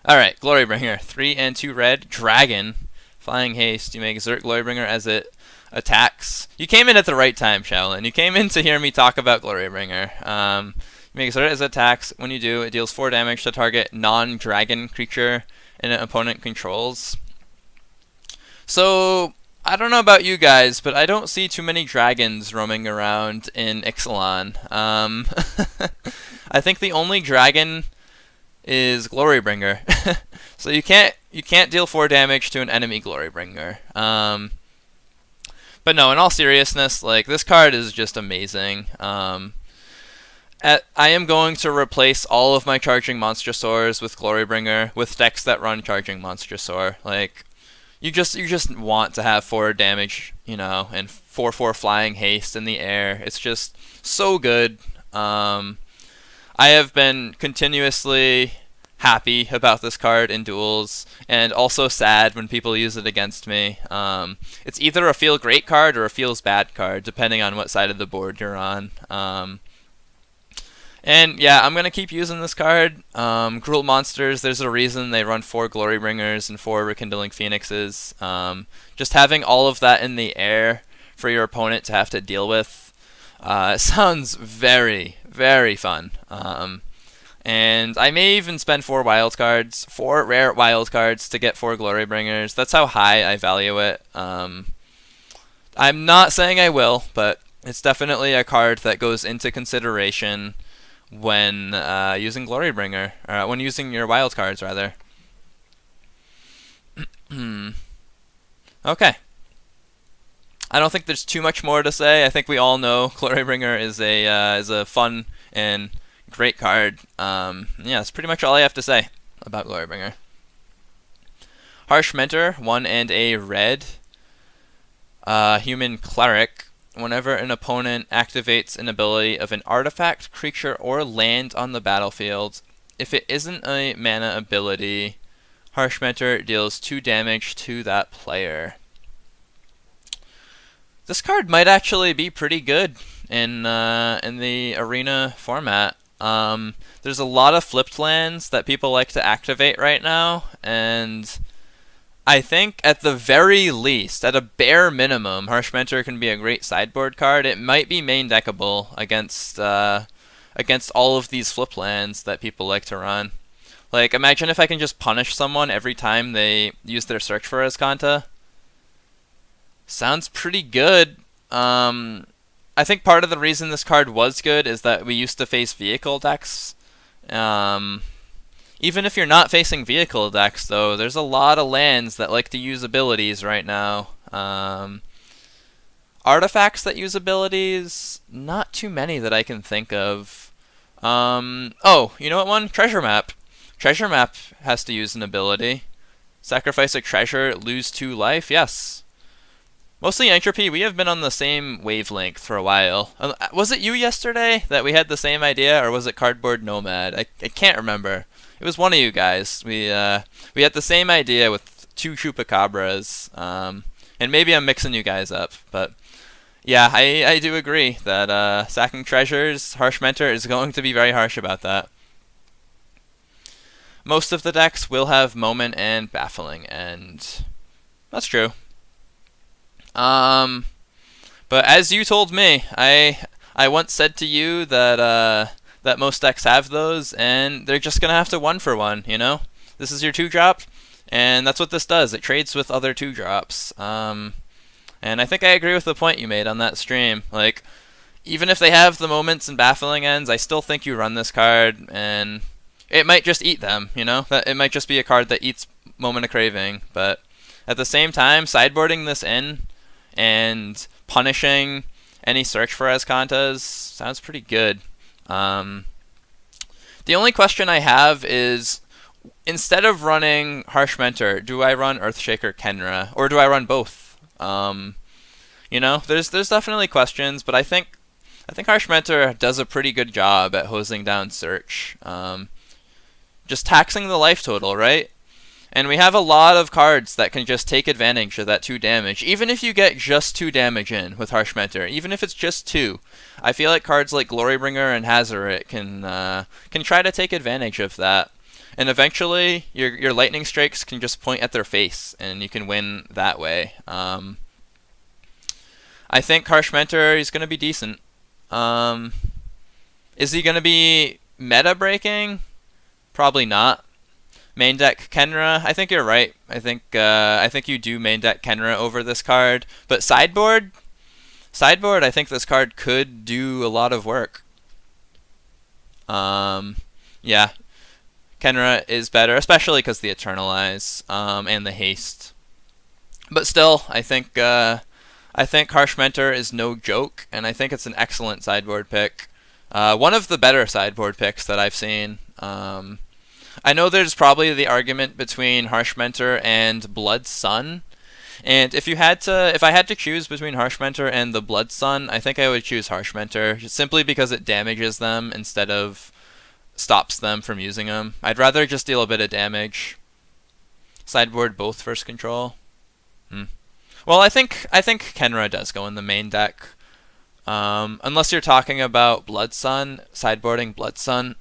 Alright, Glorybringer. 3 and 2 red. Dragon. Flying haste. You may exert Glorybringer as it attacks. You came in at the right time, Shaolin. You came in to hear me talk about Glorybringer. You may exert it as it attacks. When you do, it deals 4 damage to target non-dragon creature an opponent controls. So, I don't know about you guys, but I don't see too many dragons roaming around in Ixalan. I think the only dragon is Glorybringer. So you can't deal 4 damage to an enemy Glorybringer. But no, in all seriousness, like, this card is just amazing. I am going to replace all of my Charging Monstrosaurs with Glorybringer with decks that run Charging Monstrosaur. Like, you just want to have 4 damage, you know, and 4/4 flying haste in the air. It's just so good. I have been continuously happy about this card in duels, and also sad when people use it against me. It's either a feel great card or a feels bad card, depending on what side of the board you're on. And yeah, I'm gonna keep using this card. Cruel Monsters, there's a reason they run 4 Glorybringers and 4 Rekindling Phoenixes. Just having all of that in the air for your opponent to have to deal with sounds very, very fun. And I may even spend 4 wildcards, 4 rare wildcards to get 4 Glorybringers. That's how high I value it. I'm not saying I will, but it's definitely a card that goes into consideration when using Glorybringer, or when using your wildcards, rather. Okay. I don't think there's too much more to say. I think we all know Glorybringer is a fun and great card. Yeah, that's pretty much all I have to say about Glorybringer. Harsh Mentor, 1 and a red. Human Cleric. Whenever an opponent activates an ability of an artifact, creature, or land on the battlefield, if it isn't a mana ability, Harsh Mentor deals 2 damage to that player. This card might actually be pretty good in the arena format. There's a lot of flipped lands that people like to activate right now, and I think at the very least, at a bare minimum, Harsh Mentor can be a great sideboard card. It might be main deckable against all of these flip lands that people like to run. Like, imagine if I can just punish someone every time they use their Search for Azcanta. Sounds pretty good. I think part of the reason this card was good is that we used to face vehicle decks. Even if you're not facing vehicle decks, though, there's a lot of lands that like to use abilities right now. Artifacts that use abilities, not too many that I can think of. Oh, you know what one? Treasure Map. Treasure Map has to use an ability. Sacrifice a treasure, lose 2 life, yes. Mostly Entropy, we have been on the same wavelength for a while. Was it you yesterday that we had the same idea, or was it Cardboard Nomad? I can't remember. It was one of you guys. We had the same idea with 2 Chupacabras, and maybe I'm mixing you guys up, but yeah, I do agree that sacking treasures, Harsh Mentor is going to be very harsh about that. Most of the decks will have Moment and Baffling, and that's true. But as you told me, I once said to you that that most decks have those, and they're just gonna have to 1-for-1, you know? This is your 2-drop, and that's what this does. It trades with other 2-drops. And I think I agree with the point you made on that stream. Like, even if they have the Moments and Baffling Ends, I still think you run this card, and it might just eat them, you know? That it might just be a card that eats Moment of Craving, but at the same time, sideboarding this in and punishing any Search for Azcantas sounds pretty good. The only question I have is, instead of running Harsh Mentor, do I run Earthshaker Kenra, or do I run both? You know, there's definitely questions, but I think Harsh Mentor does a pretty good job at hosing down Search. Just taxing the life total, right? And we have a lot of cards that can just take advantage of that 2 damage. Even if you get just 2 damage in with Harsh Mentor, even if it's just 2, I feel like cards like Glorybringer and Hazoret can try to take advantage of that. And eventually, your Lightning Strikes can just point at their face, and you can win that way. I think Harsh Mentor is going to be decent. Is he going to be meta-breaking? Probably not. Main deck Kenra, I think you're right. I think you do main deck Kenra over this card. But sideboard, I think this card could do a lot of work. Yeah, Kenra is better, especially because the Eternalize and the haste. But still, I think Harsh Mentor is no joke, and I think it's an excellent sideboard pick. One of the better sideboard picks that I've seen. I know there's probably the argument between Harsh Mentor and Blood Sun, and if I had to choose between Harsh Mentor and the Blood Sun, I think I would choose Harsh Mentor, simply because it damages them instead of stops them from using them. I'd rather just deal a bit of damage. Sideboard both first control. Well, I think Kenra does go in the main deck. Unless you're talking about Blood Sun, sideboarding Blood Sun.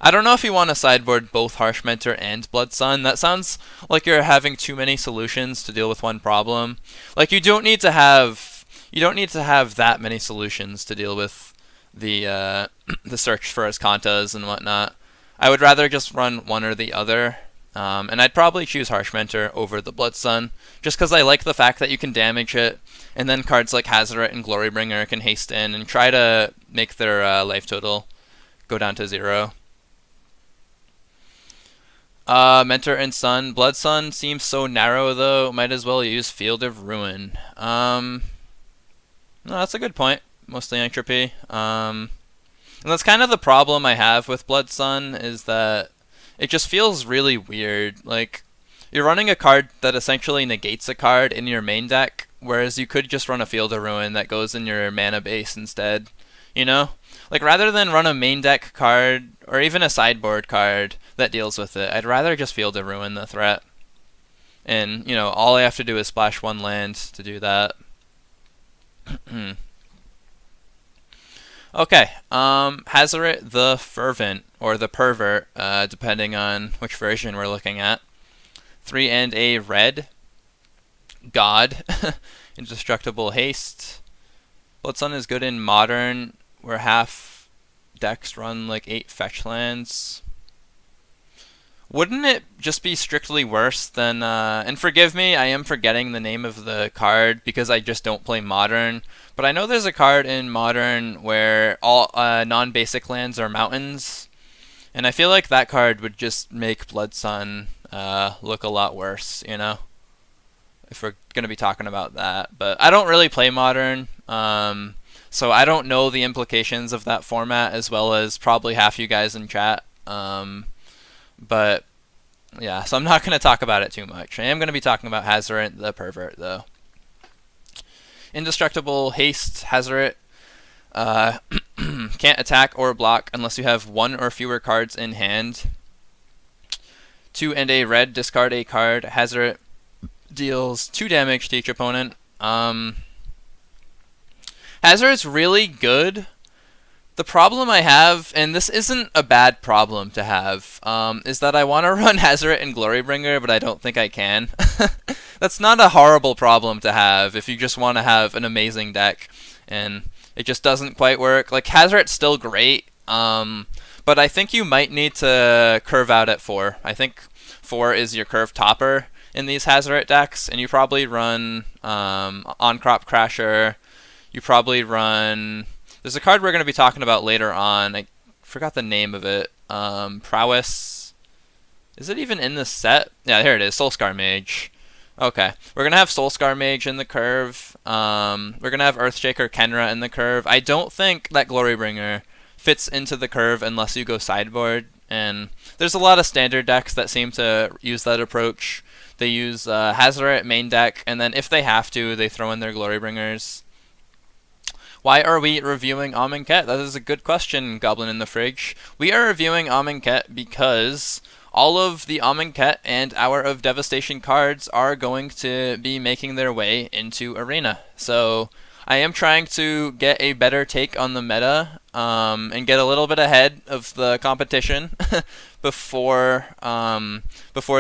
I don't know if you want to sideboard both Harsh Mentor and Blood Sun. That sounds like you're having too many solutions to deal with one problem. Like you don't need to have that many solutions to deal with the the search for Askantas and whatnot. I would rather just run one or the other. And I'd probably choose Harsh Mentor over the Blood Sun, just because I like the fact that you can damage it, and then cards like Hazoret and Glorybringer can haste in and try to make their life total go down to 0. Mentor and Sun. Blood Sun seems so narrow, though. Might as well use Field of Ruin. No, that's a good point. Mostly Entropy. And that's kind of the problem I have with Blood Sun, is that it just feels really weird. Like, you're running a card that essentially negates a card in your main deck, whereas you could just run a Field of Ruin that goes in your mana base instead. You know? Like, rather than run a main deck card, or even a sideboard card that deals with it, I'd rather just Field of Ruin the threat. And, you know, all I have to do is splash one land to do that. Okay, Hazoret the Fervent, or the Pervert, depending on which version we're looking at. 3 and a red. God. Indestructible Haste. Blood Sun is good in Modern, where half decks run like 8 fetch lands. Wouldn't it just be strictly worse than, and forgive me, I am forgetting the name of the card because I just don't play Modern, but I know there's a card in Modern where all non-basic lands are mountains, and I feel like that card would just make Blood Sun look a lot worse, you know, if we're going to be talking about that. But I don't really play Modern, so I don't know the implications of that format as well as probably half you guys in chat. But yeah, so I'm not going to talk about it too much. I am going to be talking about Hazoret the Pervert, though. Indestructible Haste Hazoret. Can't attack or block unless you have 1 or fewer cards in hand. 2 and a red, discard a card. Hazoret deals 2 damage to each opponent. Hazoret's really good. The problem I have, and this isn't a bad problem to have, is that I want to run Hazoret and Glorybringer, but I don't think I can. That's not a horrible problem to have if you just want to have an amazing deck, and it just doesn't quite work. Like, Hazoret's still great, but I think you might need to curve out at 4. I think 4 is your curve topper in these Hazoret decks, and you probably run On-Crop Crasher. You probably run... There's a card we're going to be talking about later on. I forgot the name of it. Prowess. Is it even in the set? Yeah, here it is. Soulscar Mage. Okay. We're going to have Soulscar Mage in the curve. We're going to have Earthshaker Kenra in the curve. I don't think that Glorybringer fits into the curve unless you go sideboard. And there's a lot of standard decks that seem to use that approach. They use Hazoret main deck, and then if they have to, they throw in their Glorybringers. Why are we reviewing Amonkhet? That is a good question, Goblin in the Fridge. We are reviewing Amonkhet because all of the Amonkhet and Hour of Devastation cards are going to be making their way into Arena. So I am trying to get a better take on the meta and get a little bit ahead of the competition before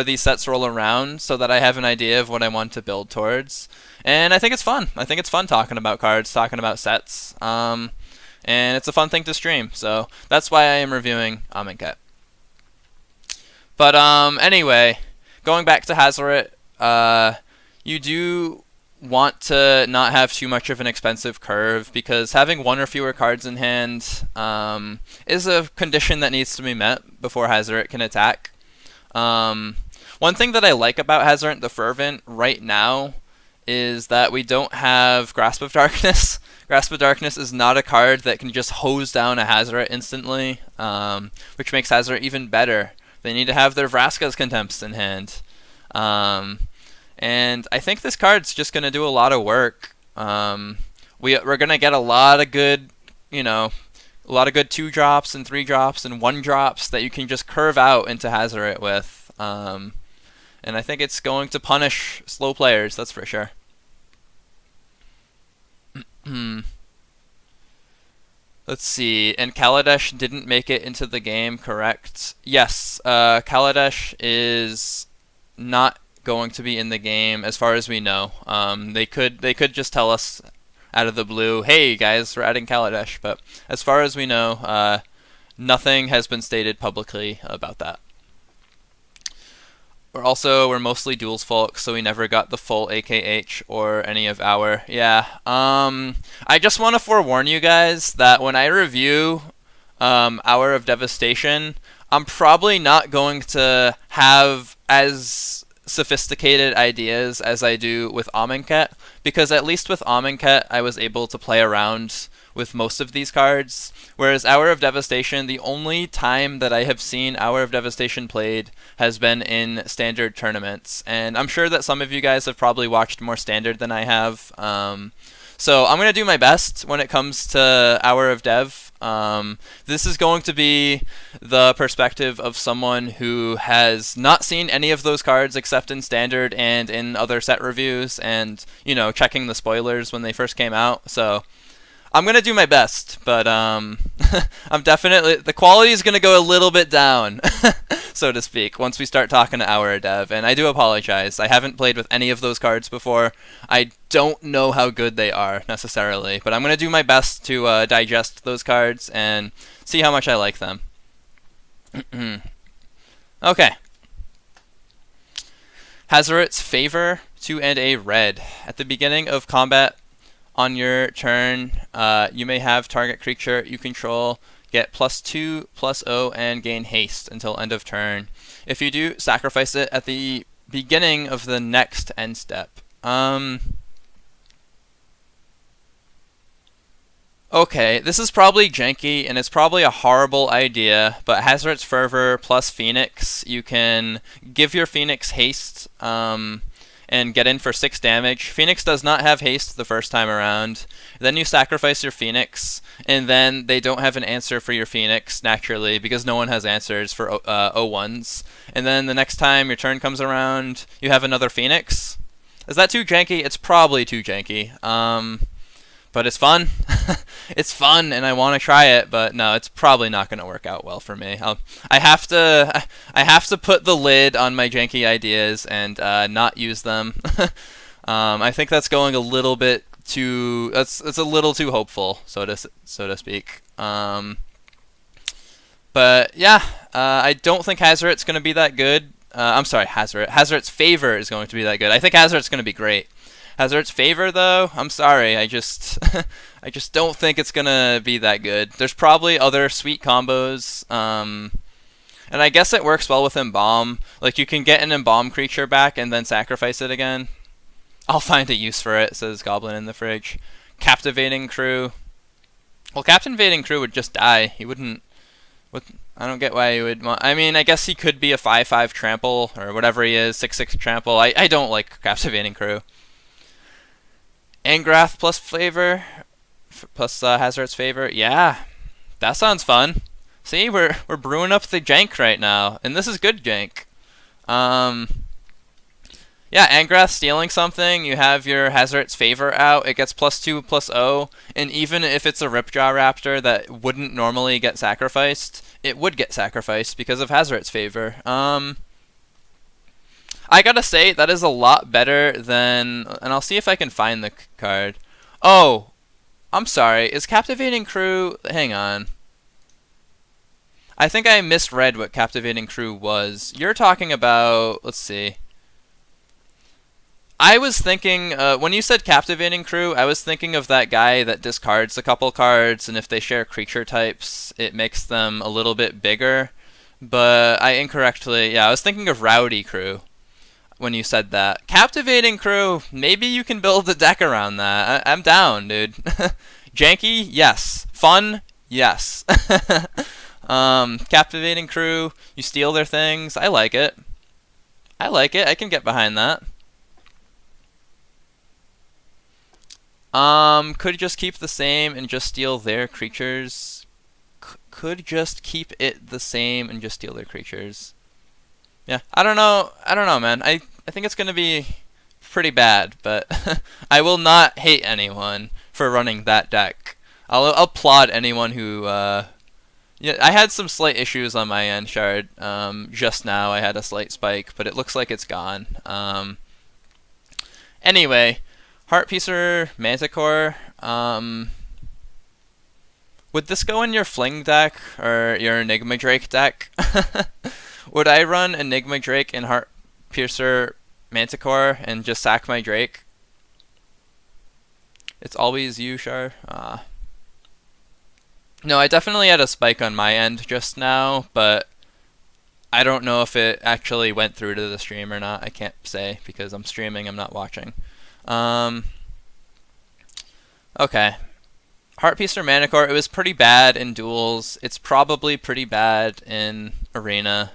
these sets roll around, so that I have an idea of what I want to build towards. And I think it's fun. I think it's fun talking about cards, talking about sets, and it's a fun thing to stream. So that's why I am reviewing Amonkhet. But anyway, going back to Hazoret, you do want to not have too much of an expensive curve, because having 1 or fewer cards in hand is a condition that needs to be met before Hazoret can attack. One thing that I like about Hazoret the Fervent right now is that we don't have Grasp of Darkness. Grasp of Darkness is not a card that can just hose down a Hazoret instantly, which makes Hazoret even better. They need to have their Vraska's Contempts in hand. And I think this card's just going to do a lot of work. We're going to get a lot of good, a lot of good 2-drops and 3-drops and 1-drops that you can just curve out into Hazoret with. And I think it's going to punish slow players, that's for sure. Hmm. Let's see. And Kaladesh didn't make it into the game, correct? Yes. Kaladesh is not going to be in the game as far as we know. They could just tell us out of the blue, hey guys, we're adding Kaladesh, but as far as we know, nothing has been stated publicly about that. We're mostly duels folks, so we never got the full AKH or any of our. Yeah. I just want to forewarn you guys that when I review Hour of Devastation, I'm probably not going to have as sophisticated ideas as I do with Amonkhet, because at least with Amonkhet, I was able to play around with most of these cards, whereas Hour of Devastation, the only time that I have seen Hour of Devastation played has been in standard tournaments, and I'm sure that some of you guys have probably watched more standard than I have. So I'm going to do my best when it comes to Hour of Dev. This is going to be the perspective of someone who has not seen any of those cards except in standard and in other set reviews, and checking the spoilers when they first came out. So I'm gonna do my best, but I'm definitely, the quality is gonna go a little bit down, so to speak, once we start talking to Hour of Dev. And I do apologize. I haven't played with any of those cards before. I don't know how good they are necessarily, but I'm gonna do my best to digest those cards and see how much I like them. Okay. Hazoret's Favor, 2 and a red. At the beginning of combat, on your turn, you may have target creature you control get +2/+0 and gain haste until end of turn. If you do, sacrifice it at the beginning of the next end step. Okay, this is probably janky and it's probably a horrible idea, but Hazoret's Fervor plus Phoenix, you can give your Phoenix haste, and get in for 6 damage. Phoenix does not have haste the first time around. Then you sacrifice your Phoenix, and then they don't have an answer for your Phoenix, naturally, because no one has answers for O1s. And then the next time your turn comes around, you have another Phoenix. Is that too janky? It's probably too janky. But it's fun. It's fun, and I want to try it, but no, it's probably not going to work out well for me. I have to put the lid on my janky ideas and not use them. I think that's going a little bit too. It's a little too hopeful, so to speak. But yeah, I don't think Hazoret's going to be that good. I'm sorry, Hazoret. Hazoret's Favor is going to be that good. I think Hazoret's going to be great. Hazoret's Favor, though, I'm sorry, I just I just don't think it's gonna be that good. There's probably other sweet combos, and I guess it works well with Embalm. Like, you can get an Embalm creature back and then sacrifice it again. I'll find a use for it, says Goblin in the Fridge. Captivating Crew. Well, Captivating Crew would just die. He wouldn't. I don't get why he would want. I mean, I guess he could be a 5/5 trample or whatever he is, 6/6 trample. I don't like Captivating Crew. Angrath plus Favor, plus Hazoret's Favor. Yeah, that sounds fun. See, we're brewing up the jank right now, and this is good jank. Yeah, Angrath stealing something. You have your Hazoret's Favor out. It gets +2/+0, and even if it's a Ripjaw Raptor that wouldn't normally get sacrificed, it would get sacrificed because of Hazoret's Favor. I gotta say, that is a lot better than... And I'll see if I can find the card. Oh, I'm sorry. Is Captivating Crew... Hang on. I think I misread what Captivating Crew was. You're talking about... Let's see. I was thinking... when you said Captivating Crew, I was thinking of that guy that discards a couple cards, and if they share creature types, it makes them a little bit bigger. But I incorrectly... Yeah, I was thinking of Rowdy Crew when you said that. Captivating Crew, maybe you can build a deck around that. I'm down, dude. Janky, yes. Fun, yes. Captivating Crew, you steal their things. I like it. I like it. I can get behind that. Could just keep the same and just steal their creatures. Could just keep it the same and just steal their creatures. Yeah, I don't know, man. I think it's going to be pretty bad, but I will not hate anyone for running that deck. I'll applaud anyone who. Yeah, I had some slight issues on my end, Shard. Just now I had a slight spike, but it looks like it's gone. Anyway, Heartpiecer, Manticore. Would this go in your Fling deck or your Enigma Drake deck? Would I run Enigma Drake and Heartpiercer Manticore and just sack my Drake? It's always you, Shar. No, I definitely had a spike on my end just now, but I don't know if it actually went through to the stream or not. I can't say because I'm streaming, I'm not watching. Okay. Heartpiecer Manticore, it was pretty bad in duels. It's probably pretty bad in arena.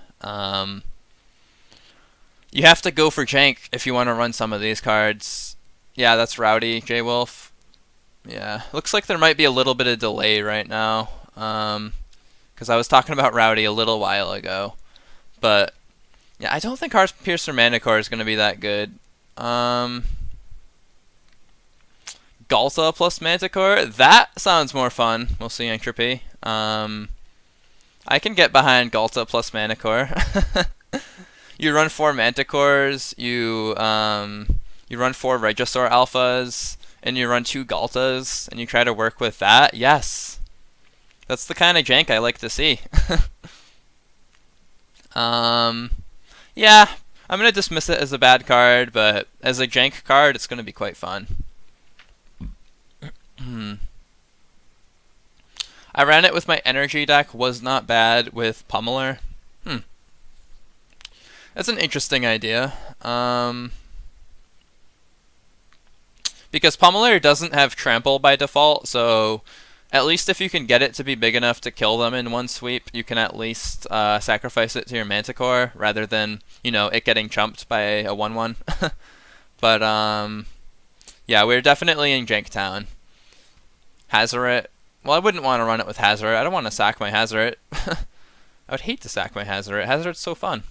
You have to go for jank if you want to run some of these cards. Yeah, that's Rowdy, J-Wolf. Yeah, looks like there might be a little bit of delay right now. Because I was talking about Rowdy a little while ago. But, yeah, I don't think Heartpiercer Manticore is going to be that good. Galta plus Manticore? That sounds more fun. We'll see, Entropy. I can get behind Galta plus Manticore. You run 4 Manticores, you run 4 Regisaur Alphas, and you run 2 Galtas, and you try to work with that. Yes! That's the kind of jank I like to see. Yeah, I'm going to dismiss it as a bad card, but as a jank card, it's going to be quite fun. I ran it with my energy deck, was not bad with Pummeler. That's an interesting idea. Because Pummeler doesn't have Trample by default, so at least if you can get it to be big enough to kill them in one sweep, you can at least sacrifice it to your Manticore, rather than, you know, it getting chumped by a 1-1. But, yeah, we're definitely in Janktown. Hazoret. Well, I wouldn't want to run it with Hazoret. I don't want to sack my Hazoret. I would hate to sack my Hazoret. Hazoret's so fun.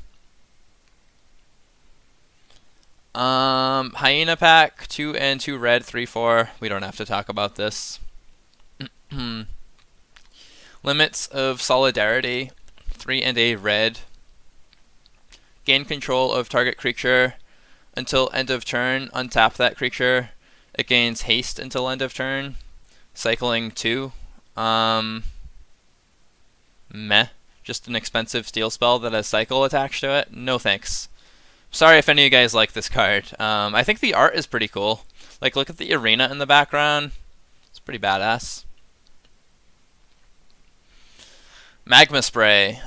Hyena pack, 2 and 2 red, 3/4. We don't have to talk about this. Limits of Solidarity, 3 and a red. Gain control of target creature until end of turn. Untap that creature. It gains haste until end of turn. Cycling 2. Meh. Just an expensive steel spell that has cycle attached to it. No thanks. Sorry if any of you guys like this card. I think the art is pretty cool. Like, look at the arena in the background. It's pretty badass. Magma Spray.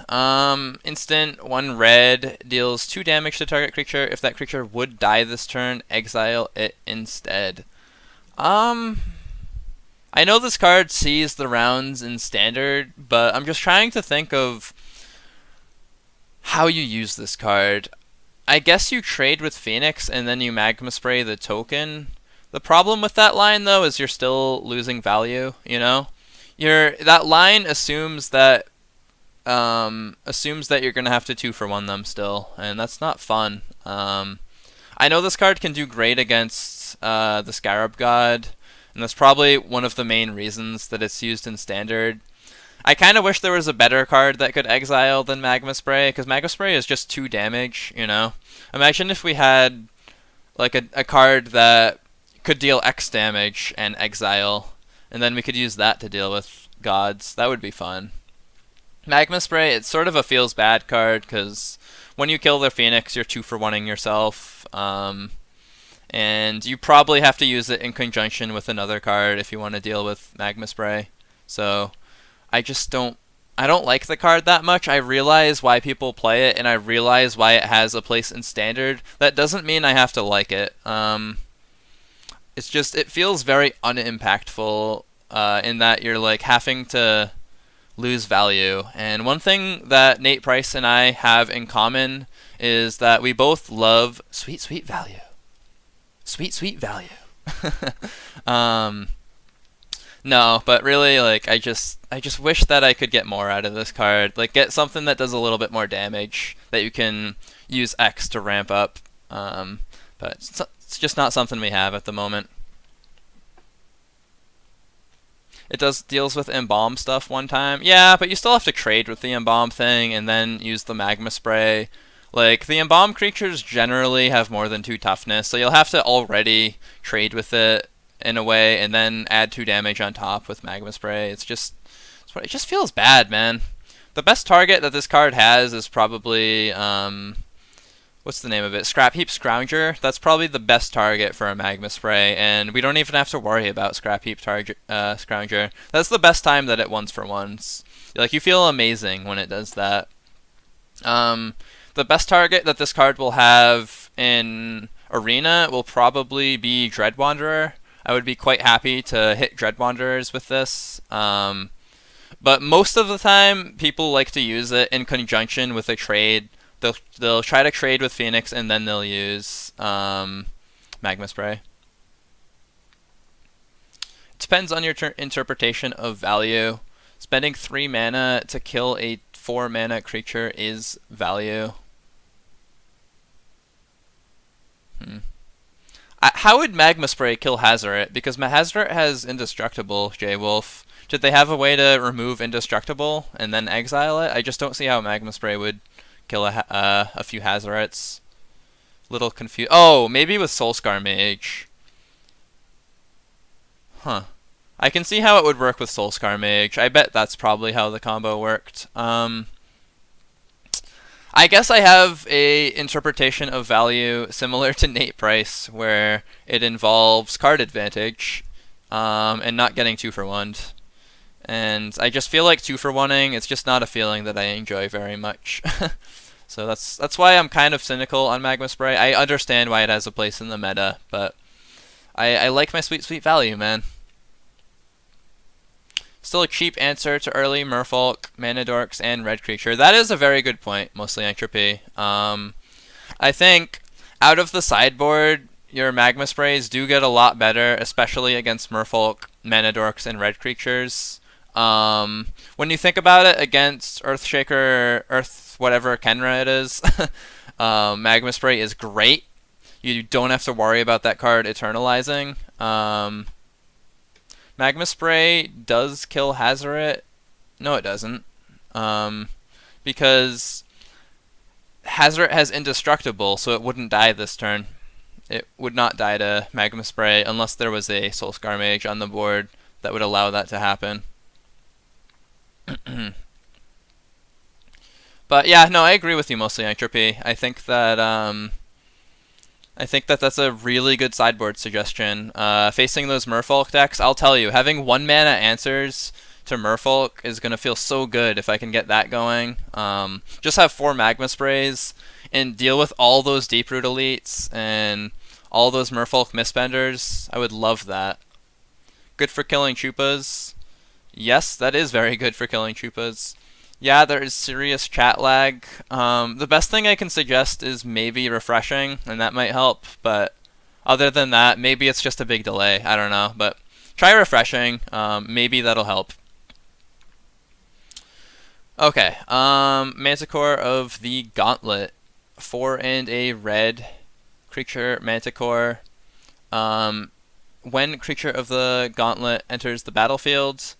Instant, 1 red, deals 2 damage to target creature. If that creature would die this turn, exile it instead. I know this card sees the rounds in Standard, but I'm just trying to think of how you use this card. I guess you trade with Phoenix and then you Magma Spray the token. The problem with that line, though, is you're still losing value, you know? That line assumes that you're going to have to 2-for-1 them still, and that's not fun. I know this card can do great against the Scarab God, and that's probably one of the main reasons that it's used in Standard. I kind of wish there was a better card that could exile than Magma Spray, because Magma Spray is just 2 damage, you know? Imagine if we had like a card that could deal X damage and exile, and then we could use that to deal with gods. That would be fun. Magma Spray, it's sort of a feels bad card, because when you kill their Phoenix, you're 2-for-1ing yourself, and you probably have to use it in conjunction with another card if you want to deal with Magma Spray. So I don't like the card that much. I realize why people play it, and I realize why it has a place in Standard. That doesn't mean I have to like it. It's just, it feels very unimpactful in that you're like having to lose value. And one thing that Nate Price and I have in common is that we both love sweet, sweet value. Sweet, sweet value. No, but really, like, I just wish that I could get more out of this card. Like, get something that does a little bit more damage that you can use X to ramp up. But it's just not something we have at the moment. It deals with embalm stuff one time. Yeah, but you still have to trade with the embalm thing and then use the magma spray. Like, the embalm creatures generally have more than 2 toughness, so you'll have to already trade with it in a way and then add 2 damage on top with magma spray. It just feels bad, man. The best target that this card has is probably what's the name of it? Scrap Heap Scrounger. That's probably the best target for a magma spray, and we don't even have to worry about Scrap Heap Scrounger. That's the best time that it ones for ones. Like, you feel amazing when it does that. The best target that this card will have in Arena will probably be Dread Wanderer. I would be quite happy to hit Dread Wanderers with this. But most of the time, people like to use it in conjunction with a trade. They'll try to trade with Phoenix, and then they'll use Magma Spray. It depends on your interpretation of value. Spending 3 mana to kill a 4 mana creature is value. How would Magma Spray kill Hazoret? Because Hazoret has Indestructible, J-Wolf. Did they have a way to remove Indestructible and then exile it? I just don't see how Magma Spray would kill a few Hazorets. Little confused. Oh, maybe with Soulscar Mage. Huh. I can see how it would work with Soulscar Mage. I bet that's probably how the combo worked. I guess I have a interpretation of value similar to Nate Price, where it involves card advantage, and not getting 2 for 1'd. And I just feel like 2 for 1ing, it's just not a feeling that I enjoy very much. So that's why I'm kind of cynical on Magma Spray. I understand why it has a place in the meta, but I like my sweet, sweet value, man. Still a cheap answer to early Merfolk, Mana Dorks, and Red Creature. That is a very good point, mostly Entropy. I think out of the sideboard, your Magma Sprays do get a lot better, especially against Merfolk, Mana Dorks, and Red Creatures. When you think about it against Earthshaker, whatever Kenra it is, Magma Spray is great. You don't have to worry about that card eternalizing. Magma Spray does kill Hazoret. No, it doesn't. Because Hazoret has Indestructible, so it wouldn't die this turn. It would not die to Magma Spray unless there was a Soulscar Mage on the board that would allow that to happen. But yeah, no, I agree with you mostly, Entropy. I think that that's a really good sideboard suggestion. Facing those Merfolk decks, I'll tell you, having 1 mana answers to Merfolk is going to feel so good if I can get that going. Just have 4 Magma Sprays and deal with all those Deeproot Elites and all those Merfolk Mistbenders. I would love that. Good for killing Chupas. Yes, that is very good for killing Chupas. Yeah, there is serious chat lag. The best thing I can suggest is maybe refreshing, and that might help, but other than that, maybe it's just a big delay. I don't know, but try refreshing. Maybe that'll help. Okay, Manticore of the Gauntlet. 4 and a red creature Manticore. When creature of the Gauntlet enters the battlefield,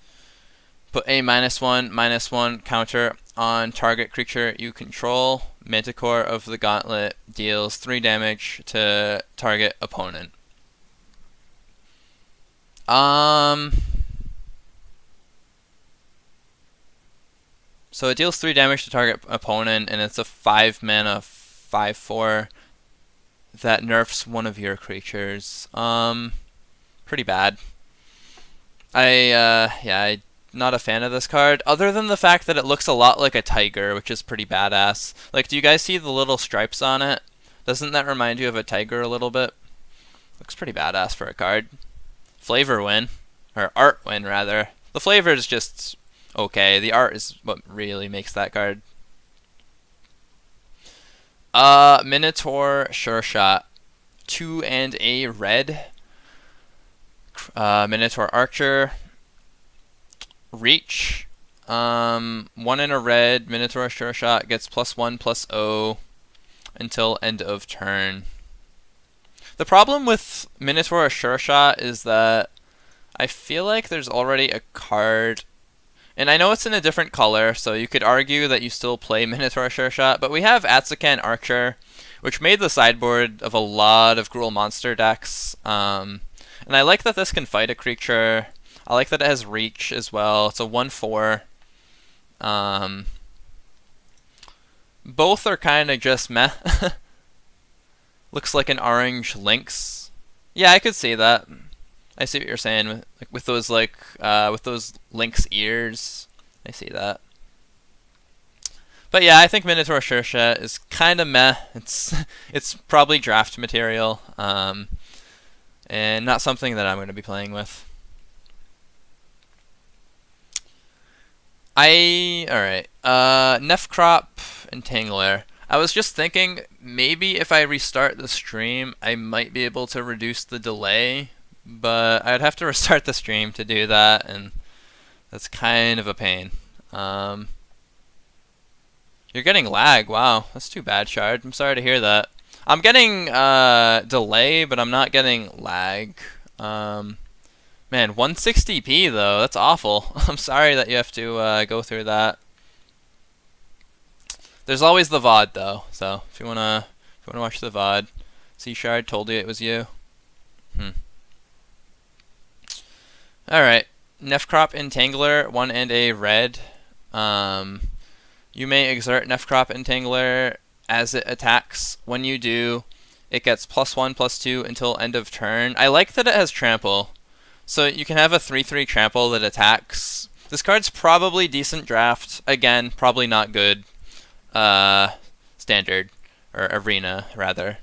put a -1/-1 counter on target creature you control. Manticore of the Gauntlet deals 3 damage to target opponent. So it deals 3 damage to target opponent, and it's a 5 mana 5/4 that nerfs one of your creatures. Pretty bad. I'm not a fan of this card, other than the fact that it looks a lot like a tiger, which is pretty badass. Like, do you guys see the little stripes on it? Doesn't that remind you of a tiger a little bit? Looks pretty badass for a card. Flavor win. Or art win, rather. The flavor is just okay. The art is what really makes that card. Minotaur Sure Shot. 2 and a red. Minotaur Archer. Reach. 1 and a red. Minotaur Sure Shot gets +1/+0 until end of turn. The problem with Minotaur Sure Shot is that I feel like there's already a card, and I know it's in a different color, so you could argue that you still play Minotaur Sure Shot, but we have Atsukan Archer, which made the sideboard of a lot of Gruul monster decks. And I like that this can fight a creature. I like that it has reach as well. It's a 1/4. Both are kind of just meh. Looks like an orange lynx. Yeah, I could see that. I see what you're saying with those with those lynx ears. I see that. But yeah, I think Minotaur Sure Shot is kind of meh. It's probably draft material, and not something that I'm going to be playing with. Alright. Nefcrop Entangler. I was just thinking, maybe if I restart the stream, I might be able to reduce the delay, but I'd have to restart the stream to do that, and that's kind of a pain. You're getting lag. Wow, that's too bad, Shard. I'm sorry to hear that. I'm getting delay, but I'm not getting lag. Man, 160p though, that's awful. I'm sorry that you have to go through that. There's always the VOD though, so if you wanna watch the VOD, see Shard told you it was you. Alright, Nefcrop Entangler, 1 and a red. You may exert Nefcrop Entangler as it attacks. When you do, it gets +1/+2 until end of turn. I like that it has trample. So you can have a 3/3 trample that attacks. This card's probably decent draft. Again, probably not good. Standard. Or arena, rather.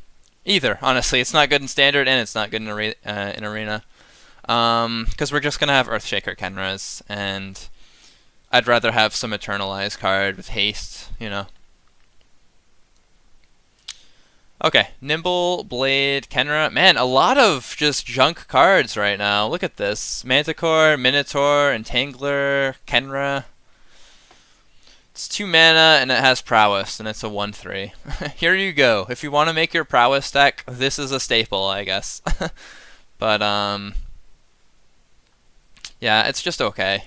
Either, honestly. It's not good in standard, and it's not good in arena. Because we're just going to have Earthshaker Kenras, and I'd rather have some Eternalize card with haste, you know. Okay, Nimble, Blade, Kenra. Man, a lot of just junk cards right now. Look at this. Manticore, Minotaur, Entangler, Kenra. It's 2 mana, and it has Prowess, and it's a 1/3. Here you go. If you want to make your Prowess deck, this is a staple, I guess. But, yeah, it's just okay.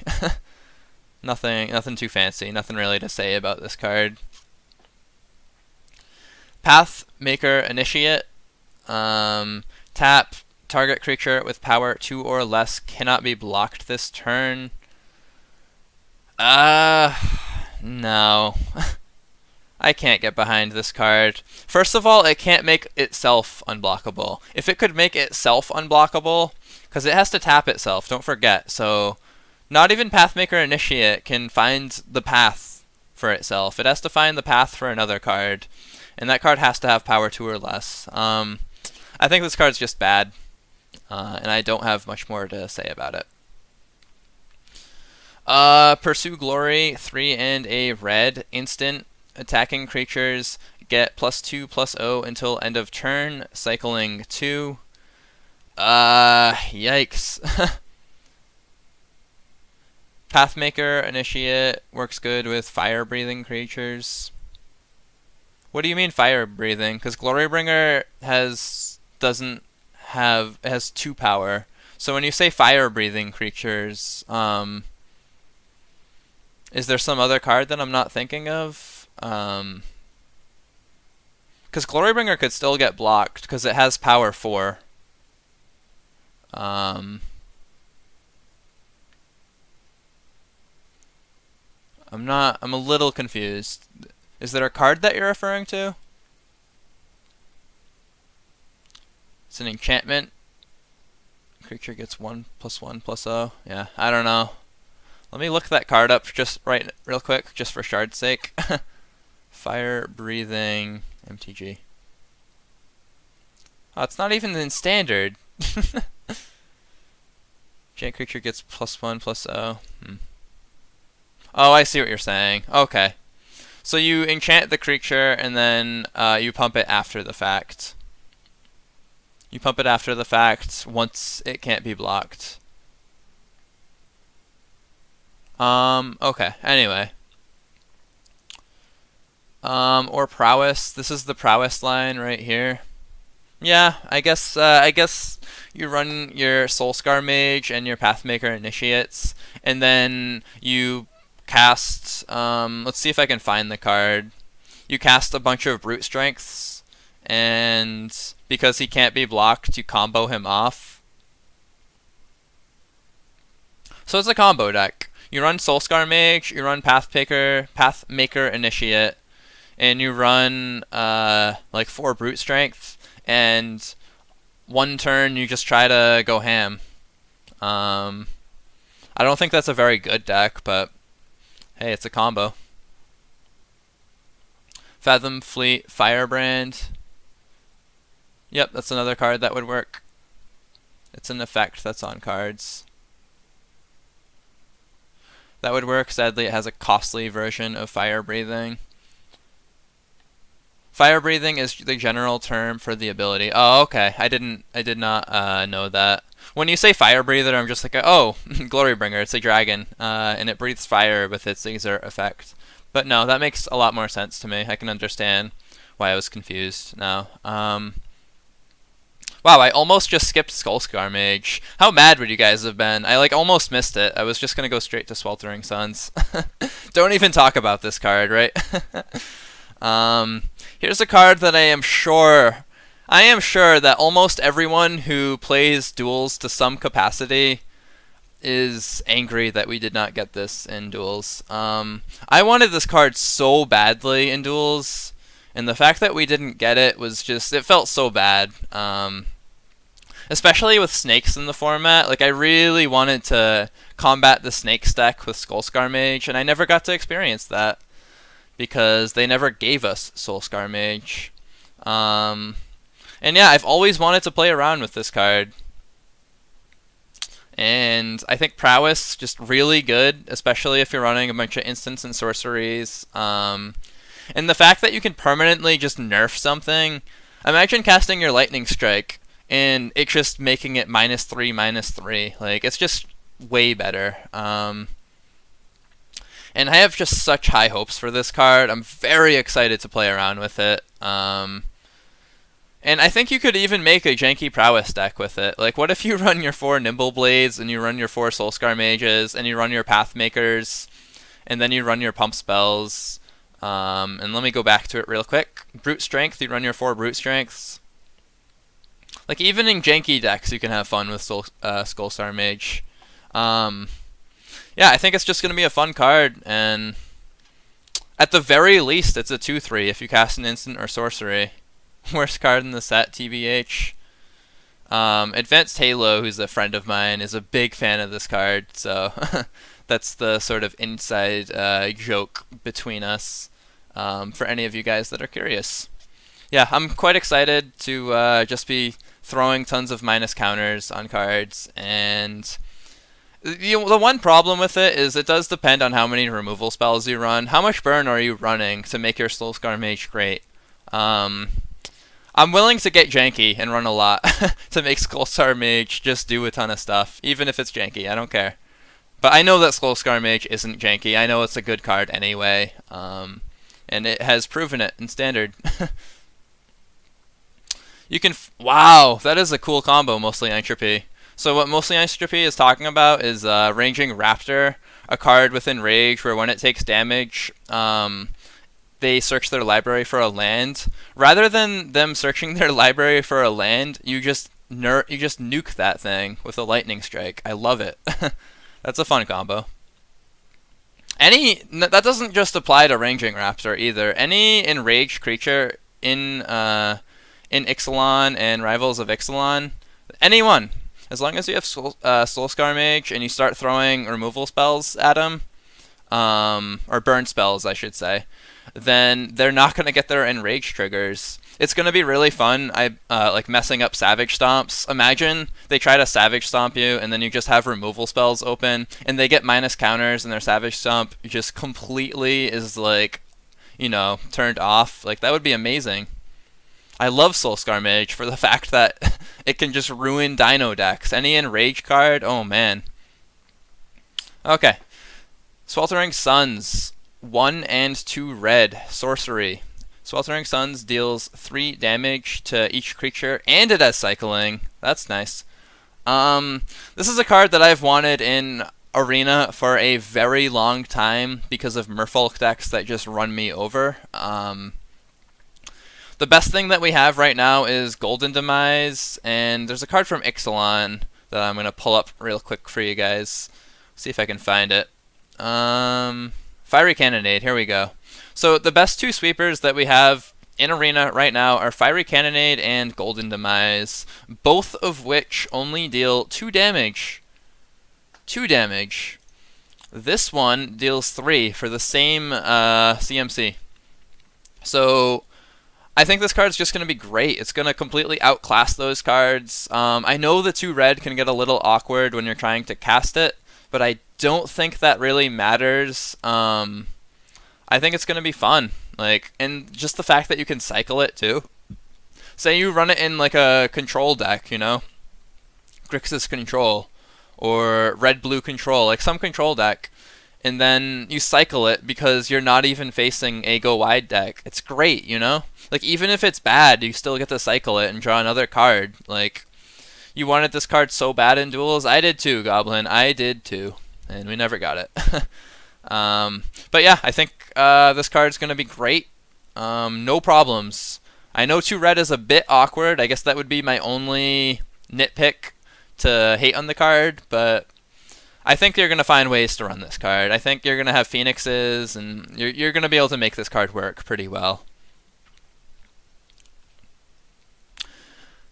Nothing too fancy. Nothing really to say about this card. Pathmaker Initiate. Tap. Target creature with power 2 or less cannot be blocked this turn. No. I can't get behind this card. First of all, it can't make itself unblockable. If it could make itself unblockable, because it has to tap itself, don't forget. So, not even Pathmaker Initiate can find the path for itself. It has to find the path for another card. And that card has to have power 2 or less. I think this card's just bad. And I don't have much more to say about it. Pursue Glory, 3 and a red. Instant. Attacking creatures get +2/+0 until end of turn. Cycling 2. Yikes. Pathmaker Initiate works good with fire-breathing creatures. What do you mean fire-breathing? Because Glorybringer has 2 power. So when you say fire-breathing creatures, is there some other card that I'm not thinking of? Because Glorybringer could still get blocked because it has power 4. I'm a little confused. Is there a card that you're referring to? It's an enchantment. Creature gets 1/1/0. Yeah, I don't know. Let me look that card up just real quick, just for Shard's sake. Fire breathing MTG. Oh, it's not even in standard. Giant creature gets +1/+0. Oh, I see what you're saying. Okay. So you enchant the creature, and then you pump it after the fact. You pump it after the fact once it can't be blocked. Okay, anyway. Or Prowess. This is the Prowess line right here. Yeah, I guess you run your Soulscar Mage and your Pathmaker Initiates, and then you cast. Let's see if I can find the card. You cast a bunch of Brute Strengths, and because he can't be blocked, you combo him off. So it's a combo deck. You run Soulscar Mage, you run Pathmaker Initiate, and you run like 4 Brute Strength, and one turn you just try to go ham. Um, I don't think that's a very good deck, but hey, it's a combo. Fathom Fleet, Firebrand. Yep, that's another card that would work. It's an effect that's on cards. That would work. Sadly, it has a costly version of Fire Breathing. Fire Breathing is the general term for the ability. Oh, okay. I did not know that. When you say Fire Breather, I'm just like, oh, Glorybringer. It's a dragon, and it breathes fire with its exert effect. But no, that makes a lot more sense to me. I can understand why I was confused now. Wow, I almost just skipped Skullscar Mage. How mad would you guys have been? I like almost missed it. I was just gonna go straight to Sweltering Suns. Don't even talk about this card, right? Here's a card that I am sure that almost everyone who plays duels to some capacity is angry that we did not get this in duels. I wanted this card so badly in duels, and the fact that we didn't get it was just, it felt so bad. Especially with snakes in the format. Like, I really wanted to combat the snakes deck with Skullscar Mage, and I never got to experience that because they never gave us Soulscar Mage. And yeah, I've always wanted to play around with this card. And I think Prowess just really good, especially if you're running a bunch of instants and sorceries. And the fact that you can permanently just nerf something. Imagine casting your Lightning Strike and it just making it -3/-3. Like, it's just way better. And I have just such high hopes for this card. I'm very excited to play around with it. And I think you could even make a janky Prowess deck with it. Like, what if you run your 4 Nimble Blades, and you run your 4 Soulscar Mages, and you run your Pathmakers, and then you run your Pump Spells. And let me go back to it real quick. Brute Strength, you run your 4 Brute Strengths. Like, even in janky decks, you can have fun with Skullstar Mage. Yeah, I think it's just going to be a fun card, and at the very least, it's a 2/3 if you cast an instant or sorcery. Worst card in the set, TBH. Advanced Halo, who's a friend of mine, is a big fan of this card, so that's the sort of inside joke between us, for any of you guys that are curious. Yeah, I'm quite excited to just be throwing tons of minus counters on cards, and the one problem with it is it does depend on how many removal spells you run. How much burn are you running to make your Soulscar Mage great? I'm willing to get janky and run a lot to make Skullscar Mage just do a ton of stuff, even if it's janky. I don't care. But I know that Skullscar Mage isn't janky. I know it's a good card anyway, and it has proven it in Standard. You can... wow, that is a cool combo, Mostly Entropy. So what Mostly Entropy is talking about is Ranging Raptor, a card within Rage where when it takes damage, they search their library for a land. Rather than them searching their library for a land, you just nuke that thing with a Lightning Strike. I love it. That's a fun combo. That doesn't just apply to Ranging Raptor either. Any enraged creature in Ixalan and Rivals of Ixalan, anyone, as long as you have Soulscar Mage and you start throwing removal spells at them, or burn spells, I should say, then they're not going to get their enrage triggers. It's going to be really fun. Like messing up Savage Stomps. Imagine they try to Savage Stomp you, and then you just have removal spells open, and they get minus counters, and their Savage Stomp just completely is like, turned off. Like, that would be amazing. I love Soulscar Mage for the fact that it can just ruin Dino decks. Any enrage card, oh man. Okay. Sweltering Suns. 1 and 2 red. Sorcery. Sweltering Suns deals 3 damage to each creature, and it has cycling. That's nice. This is a card that I've wanted in Arena for a very long time because of Merfolk decks that just run me over. The best thing that we have right now is Golden Demise, and there's a card from Ixalan that I'm going to pull up real quick for you guys. See if I can find it. Fiery Cannonade, here we go. So the best 2 sweepers that we have in Arena right now are Fiery Cannonade and Golden Demise, both of which only deal 2 damage. 2 damage. This one deals 3 for the same CMC. So I think this card's just going to be great. It's going to completely outclass those cards. I know the 2 red can get a little awkward when you're trying to cast it, but I don't think that really matters. I think it's going to be fun. And just the fact that you can cycle it too. Say you run it in like a control deck, you know? Grixis control or red-blue control, like some control deck, and then you cycle it because you're not even facing a go-wide deck. It's great, you know? Like, even if it's bad, you still get to cycle it and draw another card. Like, you wanted this card so bad in duels. I did too, Goblin. I did too. And we never got it. But yeah, I think this card's going to be great. No problems. I know 2 red is a bit awkward. I guess that would be my only nitpick to hate on the card, but I think you're going to find ways to run this card. I think you're going to have Phoenixes, and you're going to be able to make this card work pretty well.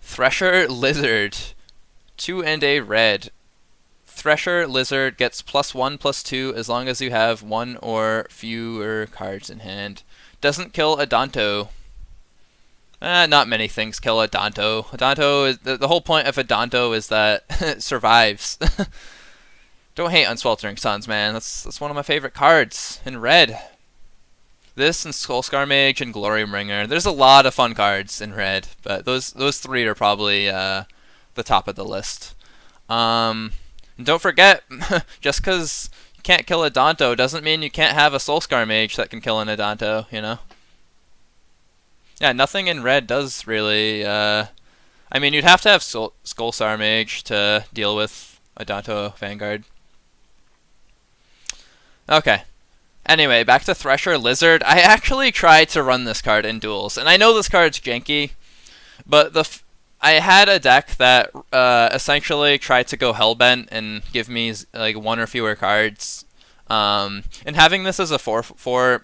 Thresher Lizard, 2 and a red. Thresher Lizard gets +1/+2 as long as you have 1 or fewer cards in hand. Doesn't kill a Danto. Not many things kill a Danto. A Danto is the whole point of a Danto is that it survives. Don't hate on Sweltering Suns, man. That's one of my favorite cards in red. This and Skullscar Mage and Glory Bringer. There's a lot of fun cards in red, but those 3 are probably the top of the list. And don't forget, just because you can't kill a Danto doesn't mean you can't have a Soulscar Mage that can kill an Adanto, you know? Yeah, nothing in red does really... I mean, you'd have to have Skullscar Mage to deal with Adanto Vanguard. Okay. Anyway, back to Thresher Lizard. I actually tried to run this card in duels, and I know this card's janky, but I had a deck that essentially tried to go Hellbent and give me like 1 or fewer cards. And having this as a 4/4,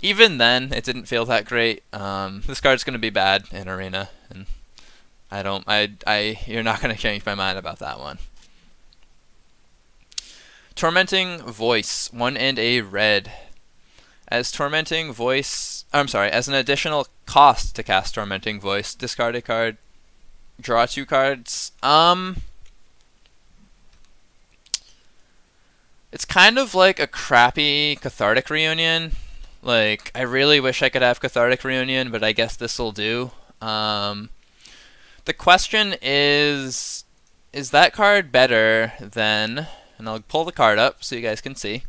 even then, it didn't feel that great. This card's going to be bad in Arena, and you're not going to change my mind about that one. Tormenting Voice, 1 and a red. As Tormenting Voice, as an additional cost to cast Tormenting Voice, discard a card, draw 2 cards. It's kind of like a crappy Cathartic Reunion. Like, I really wish I could have Cathartic Reunion, but I guess this'll do. The question is that card better than... And I'll pull the card up so you guys can see.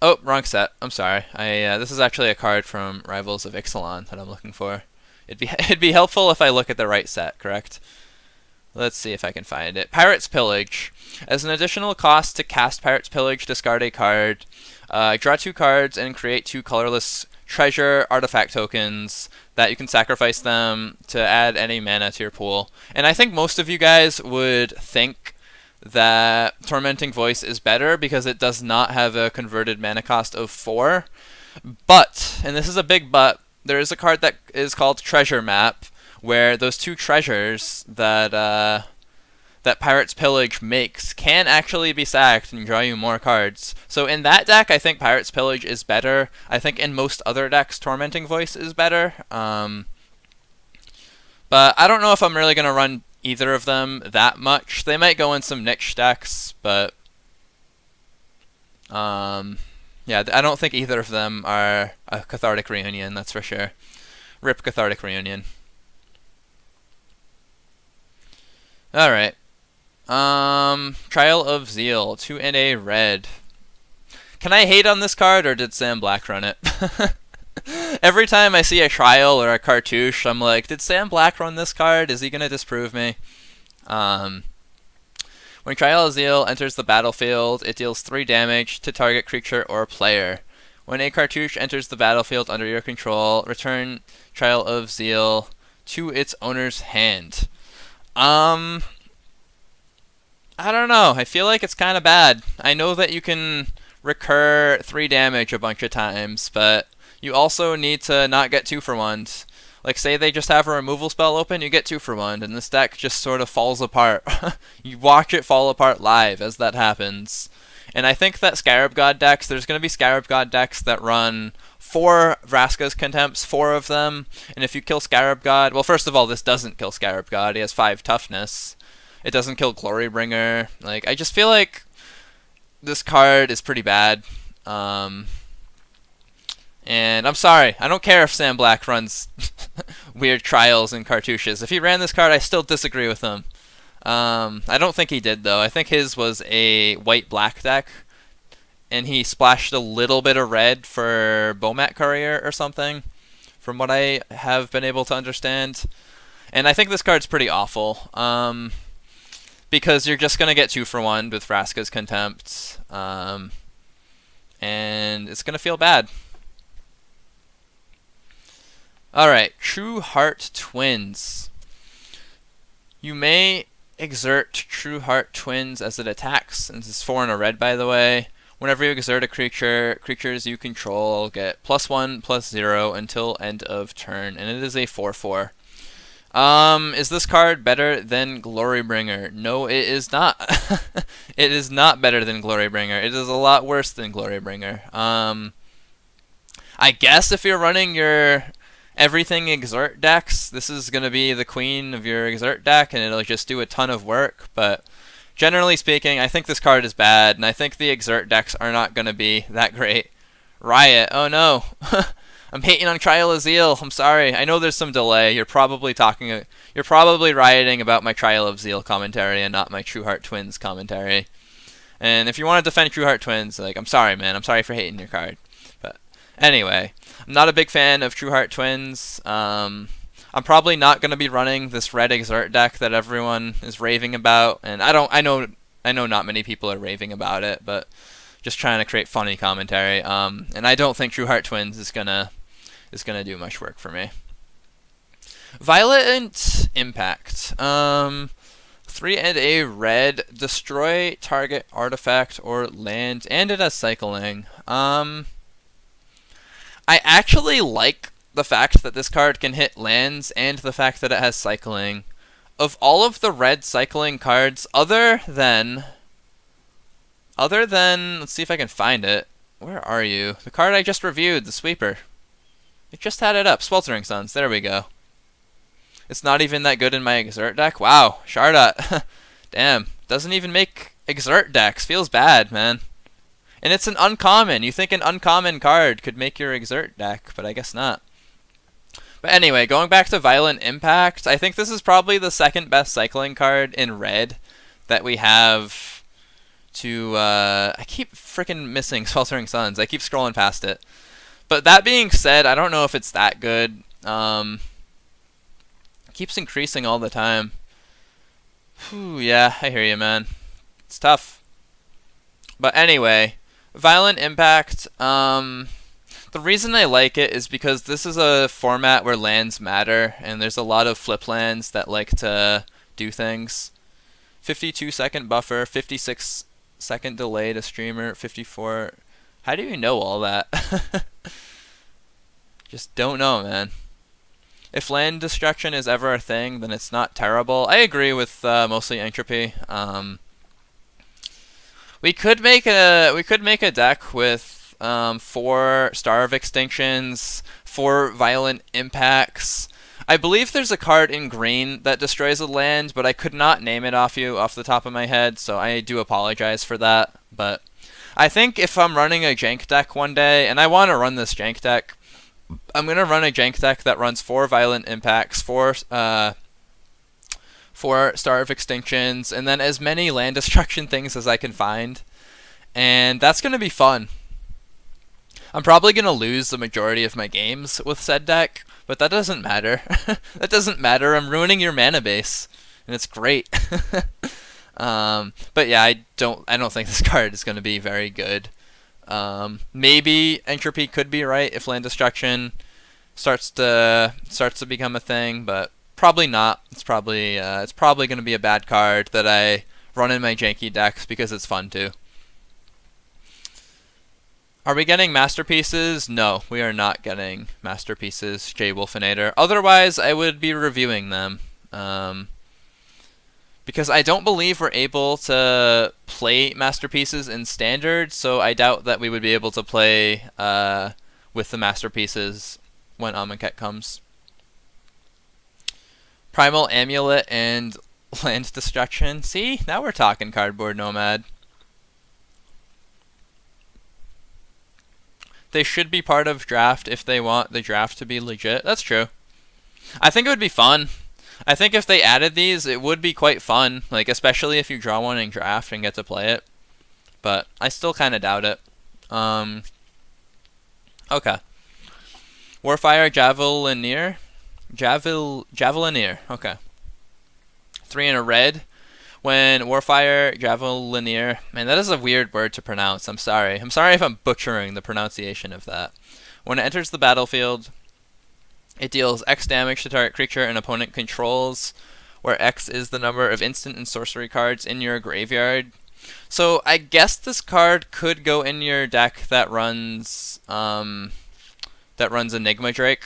Oh, wrong set. I'm sorry. This is actually a card from Rivals of Ixalan that I'm looking for. It'd be helpful if I look at the right set, correct? Let's see if I can find it. Pirate's Pillage. As an additional cost to cast Pirate's Pillage, discard a card. Draw 2 cards and create 2 colorless treasure artifact tokens that you can sacrifice them to add any mana to your pool. And I think most of you guys would think that Tormenting Voice is better because it does not have a converted mana cost of 4. But, and this is a big but, there is a card that is called Treasure Map, where those 2 treasures that that Pirate's Pillage makes can actually be sacked and draw you more cards. So in that deck, I think Pirate's Pillage is better. I think in most other decks, Tormenting Voice is better. But I don't know if I'm really going to run either of them that much. They might go in some niche decks, but yeah, I don't think either of them are a Cathartic Reunion, that's for sure. Rip Cathartic Reunion. Alright. Trial of Zeal, 2 and a red. Can I hate on this card, or did Sam Black run it? Every time I see a trial or a cartouche, I'm like, did Sam Black run this card? Is he going to disprove me? When Trial of Zeal enters the battlefield, it deals 3 damage to target creature or player. When a cartouche enters the battlefield under your control, return Trial of Zeal to its owner's hand. I don't know. I feel like it's kind of bad. I know that you can recur 3 damage a bunch of times, but you also need to not get 2 for 1s. Like, say they just have a removal spell open, you get 2 for 1, and this deck just sort of falls apart. You watch it fall apart live as that happens. And I think that Scarab God decks, there's going to be Scarab God decks that run 4 Vraska's Contempts, 4 of them, and if you kill Scarab God, well, first of all, this doesn't kill Scarab God, he has 5 toughness. It doesn't kill Glorybringer. Like, I just feel like this card is pretty bad. And I'm sorry, I don't care if Sam Black runs weird trials and cartouches. If he ran this card, I still disagree with him. I don't think he did, though. I think his was a white-black deck, and he splashed a little bit of red for Bomat Courier or something, from what I have been able to understand. And I think this card's pretty awful, because you're just going to get 2 for 1 with Vraska's Contempt, and it's going to feel bad. Alright, True Heart Twins. You may exert True Heart Twins as it attacks, and this is 4 and a red, by the way. Whenever you exert a creature, creatures you control get +1/+0 until end of turn, and it is a 4/4. Is this card better than Glorybringer? No, it is not. It is not better than Glorybringer. It is a lot worse than Glorybringer. I guess if you're running your everything exert decks, this is going to be the queen of your exert deck, and it'll just do a ton of work, but generally speaking, I think this card is bad, and I think the exert decks are not going to be that great. Riot, oh no. I'm hating on Trial of Zeal, I'm sorry. I know there's some delay. You're probably rioting about my Trial of Zeal commentary and not my True Heart Twins commentary. And if you want to defend True Heart Twins, like, I'm sorry, man. I'm sorry for hating your card. But anyway, I'm not a big fan of True Heart Twins. I'm probably not going to be running this red exert deck that everyone is raving about, and I know not many people are raving about it, but just trying to create funny commentary. And I don't think True Heart Twins is gonna do much work for me. Violent Impact. 3 and a red, destroy target artifact or land, and it has cycling. I actually like the fact that this card can hit lands and the fact that it has cycling. Of all of the red cycling cards, other than, let's see if I can find it. Where are you? The card I just reviewed, the Sweeper. It just had it up, Sweltering Suns, there we go. It's not even that good in my exert deck? Wow, Shardat. Damn, doesn't even make exert decks, feels bad, man. And it's an uncommon. You think an uncommon card could make your exert deck, but I guess not. But anyway, going back to Violent Impact, I think this is probably the second best cycling card in red that we have to... I keep freaking missing Sweltering Suns. I keep scrolling past it. But that being said, I don't know if it's that good. It keeps increasing all the time. Whew, yeah, I hear you, man. It's tough. But anyway... Violent Impact, the reason I like it is because this is a format where lands matter, and there's a lot of flip lands that like to do things. 52-second buffer, 56-second delay to streamer, 54... How do you know all that? Just don't know, man. If land destruction is ever a thing, then it's not terrible. I agree with mostly Entropy. We could make a deck with 4 Starve Extinctions, 4 Violent Impacts. I believe there's a card in green that destroys a land, but I could not name it off the top of my head, so I do apologize for that. But I think if I'm running a jank deck one day, and I want to run this jank deck, I'm going to run a jank deck that runs 4 Violent Impacts, 4 Starve Extinctions, and then as many land destruction things as I can find. And that's going to be fun. I'm probably going to lose the majority of my games with said deck, but that doesn't matter. That doesn't matter. I'm ruining your mana base, and it's great. But yeah, I don't think this card is going to be very good. Maybe Entropy could be right if Land Destruction starts to become a thing, but probably not. It's probably going to be a bad card that I run in my janky decks because it's fun too. Are we getting masterpieces? No, we are not getting masterpieces, J Wolfinator. Otherwise, I would be reviewing them. Because I don't believe we're able to play masterpieces in standard, so I doubt that we would be able to play with the masterpieces when Amonkhet comes. Primal Amulet and Land Destruction. See? Now we're talking, Cardboard Nomad. They should be part of draft if they want the draft to be legit. That's true. I think it would be fun. I think if they added these, it would be quite fun. Like, especially if you draw one in draft and get to play it. But I still kind of doubt it. Okay. Warfire Javelineer. Javelineer. Okay. 3 in a red. When Warfire Javelineer, man, that is a weird word to pronounce. I'm sorry. I'm sorry if I'm butchering the pronunciation of that. When it enters the battlefield, it deals X damage to target creature an opponent controls, where X is the number of instant and sorcery cards in your graveyard. So I guess this card could go in your deck that runs Enigma Drake.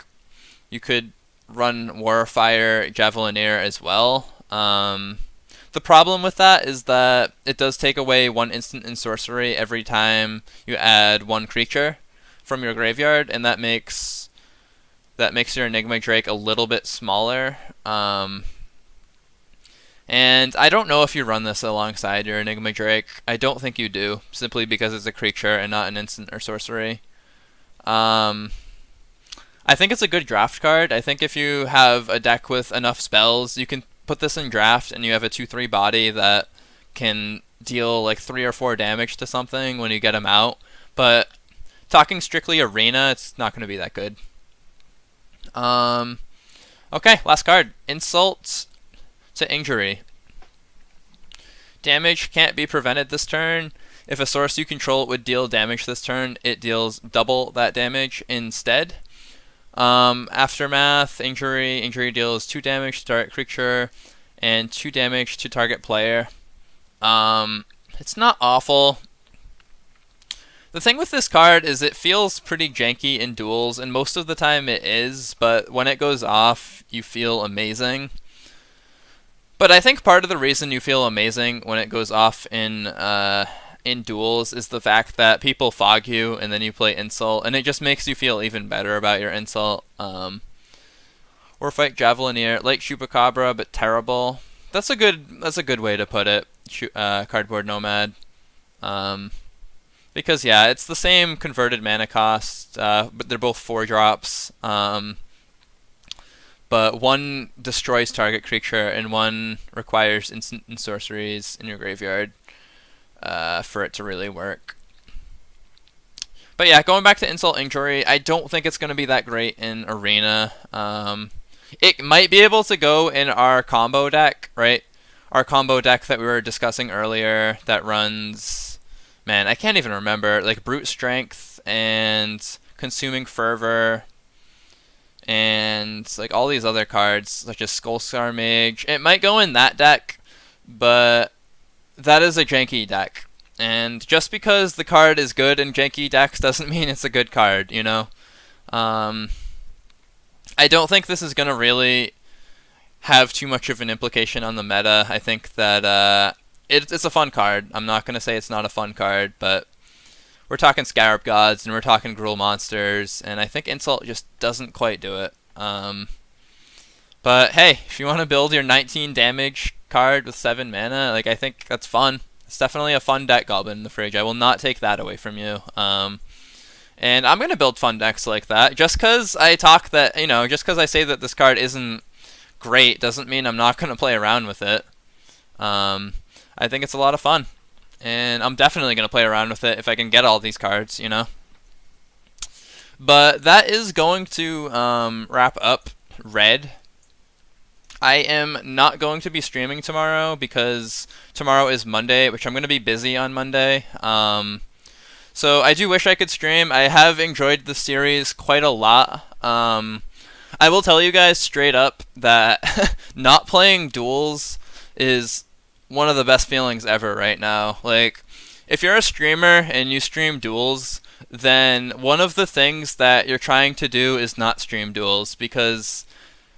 You could run Warfire Javelineer as well. The problem with that is that it does take away 1 instant and sorcery every time you add 1 creature from your graveyard, and that makes your Enigma Drake a little bit smaller. And I don't know if you run this alongside your Enigma Drake. I don't think you do, simply because it's a creature and not an instant or sorcery. I think it's a good draft card. I think if you have a deck with enough spells, you can put this in draft and you have a 2/3 body that can deal like 3 or 4 damage to something when you get them out. But talking strictly arena, it's not going to be that good. Okay, last card. Insult to Injury. Damage can't be prevented this turn. If a source you control would deal damage this turn, it deals double that damage instead. Aftermath, Injury deals 2 damage to target creature and 2 damage to target player. It's not awful. The thing with this card is it feels pretty janky in duels, and most of the time it is, but when it goes off, you feel amazing. But I think part of the reason you feel amazing when it goes off in duels is the fact that people fog you and then you play Insult, and it just makes you feel even better about your Insult. Or fight Javelineer, like Chupacabra, but terrible. That's a good way to put it, Cardboard Nomad. Because yeah, it's the same converted mana cost, but they're both 4 drops. But one destroys target creature and one requires instant and sorceries in your graveyard for it to really work. But yeah, going back to Insult Injury, I don't think it's going to be that great in Arena. It might be able to go in our combo deck, right? Our combo deck that we were discussing earlier that runs, man, I can't even remember, like Brute Strength and Consuming Fervor and like all these other cards such as Skullscar Mage. It might go in that deck, but that is a janky deck. And just because the card is good in janky decks doesn't mean it's a good card, you know? I don't think this is going to really have too much of an implication on the meta. I think that it's a fun card. I'm not going to say it's not a fun card, but we're talking Scarab Gods and we're talking Gruul Monsters, and I think Insult just doesn't quite do it. But hey, if you want to build your 19 damage card with 7 mana, like, I think that's fun. It's definitely a fun deck, Goblin in the Fridge. I will not take that away from you. And I'm going to build fun decks like that. Just because I talk that, you know, just because I say that this card isn't great doesn't mean I'm not going to play around with it. I think it's a lot of fun. And I'm definitely going to play around with it if I can get all these cards, you know. But that is going to wrap up Red. I am not going to be streaming tomorrow because tomorrow is Monday, which I'm going to be busy on Monday. So I do wish I could stream. I have enjoyed the series quite a lot. I will tell you guys straight up that not playing duels is one of the best feelings ever right now. Like, if you're a streamer and you stream duels, then one of the things that you're trying to do is not stream duels, because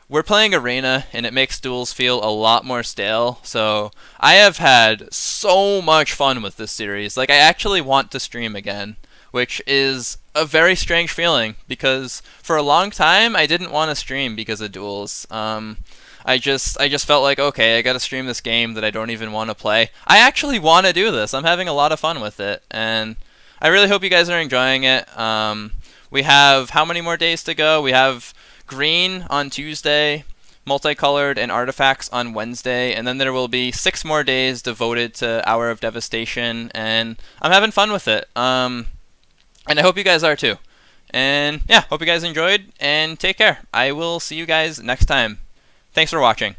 we're playing Arena and it makes duels feel a lot more stale. So I have had so much fun with this series. Like, I actually want to stream again, which is a very strange feeling because for a long time I didn't want to stream because of duels. I just felt like, okay, I gotta stream this game that I don't even want to play. I actually want to do this. I'm having a lot of fun with it, and I really hope you guys are enjoying it. We have how many more days to go? We have green on Tuesday, multicolored, and artifacts on Wednesday, and then there will be 6 more days devoted to Hour of Devastation, and I'm having fun with it. And I hope you guys are too. And yeah, hope you guys enjoyed, and take care. I will see you guys next time. Thanks for watching.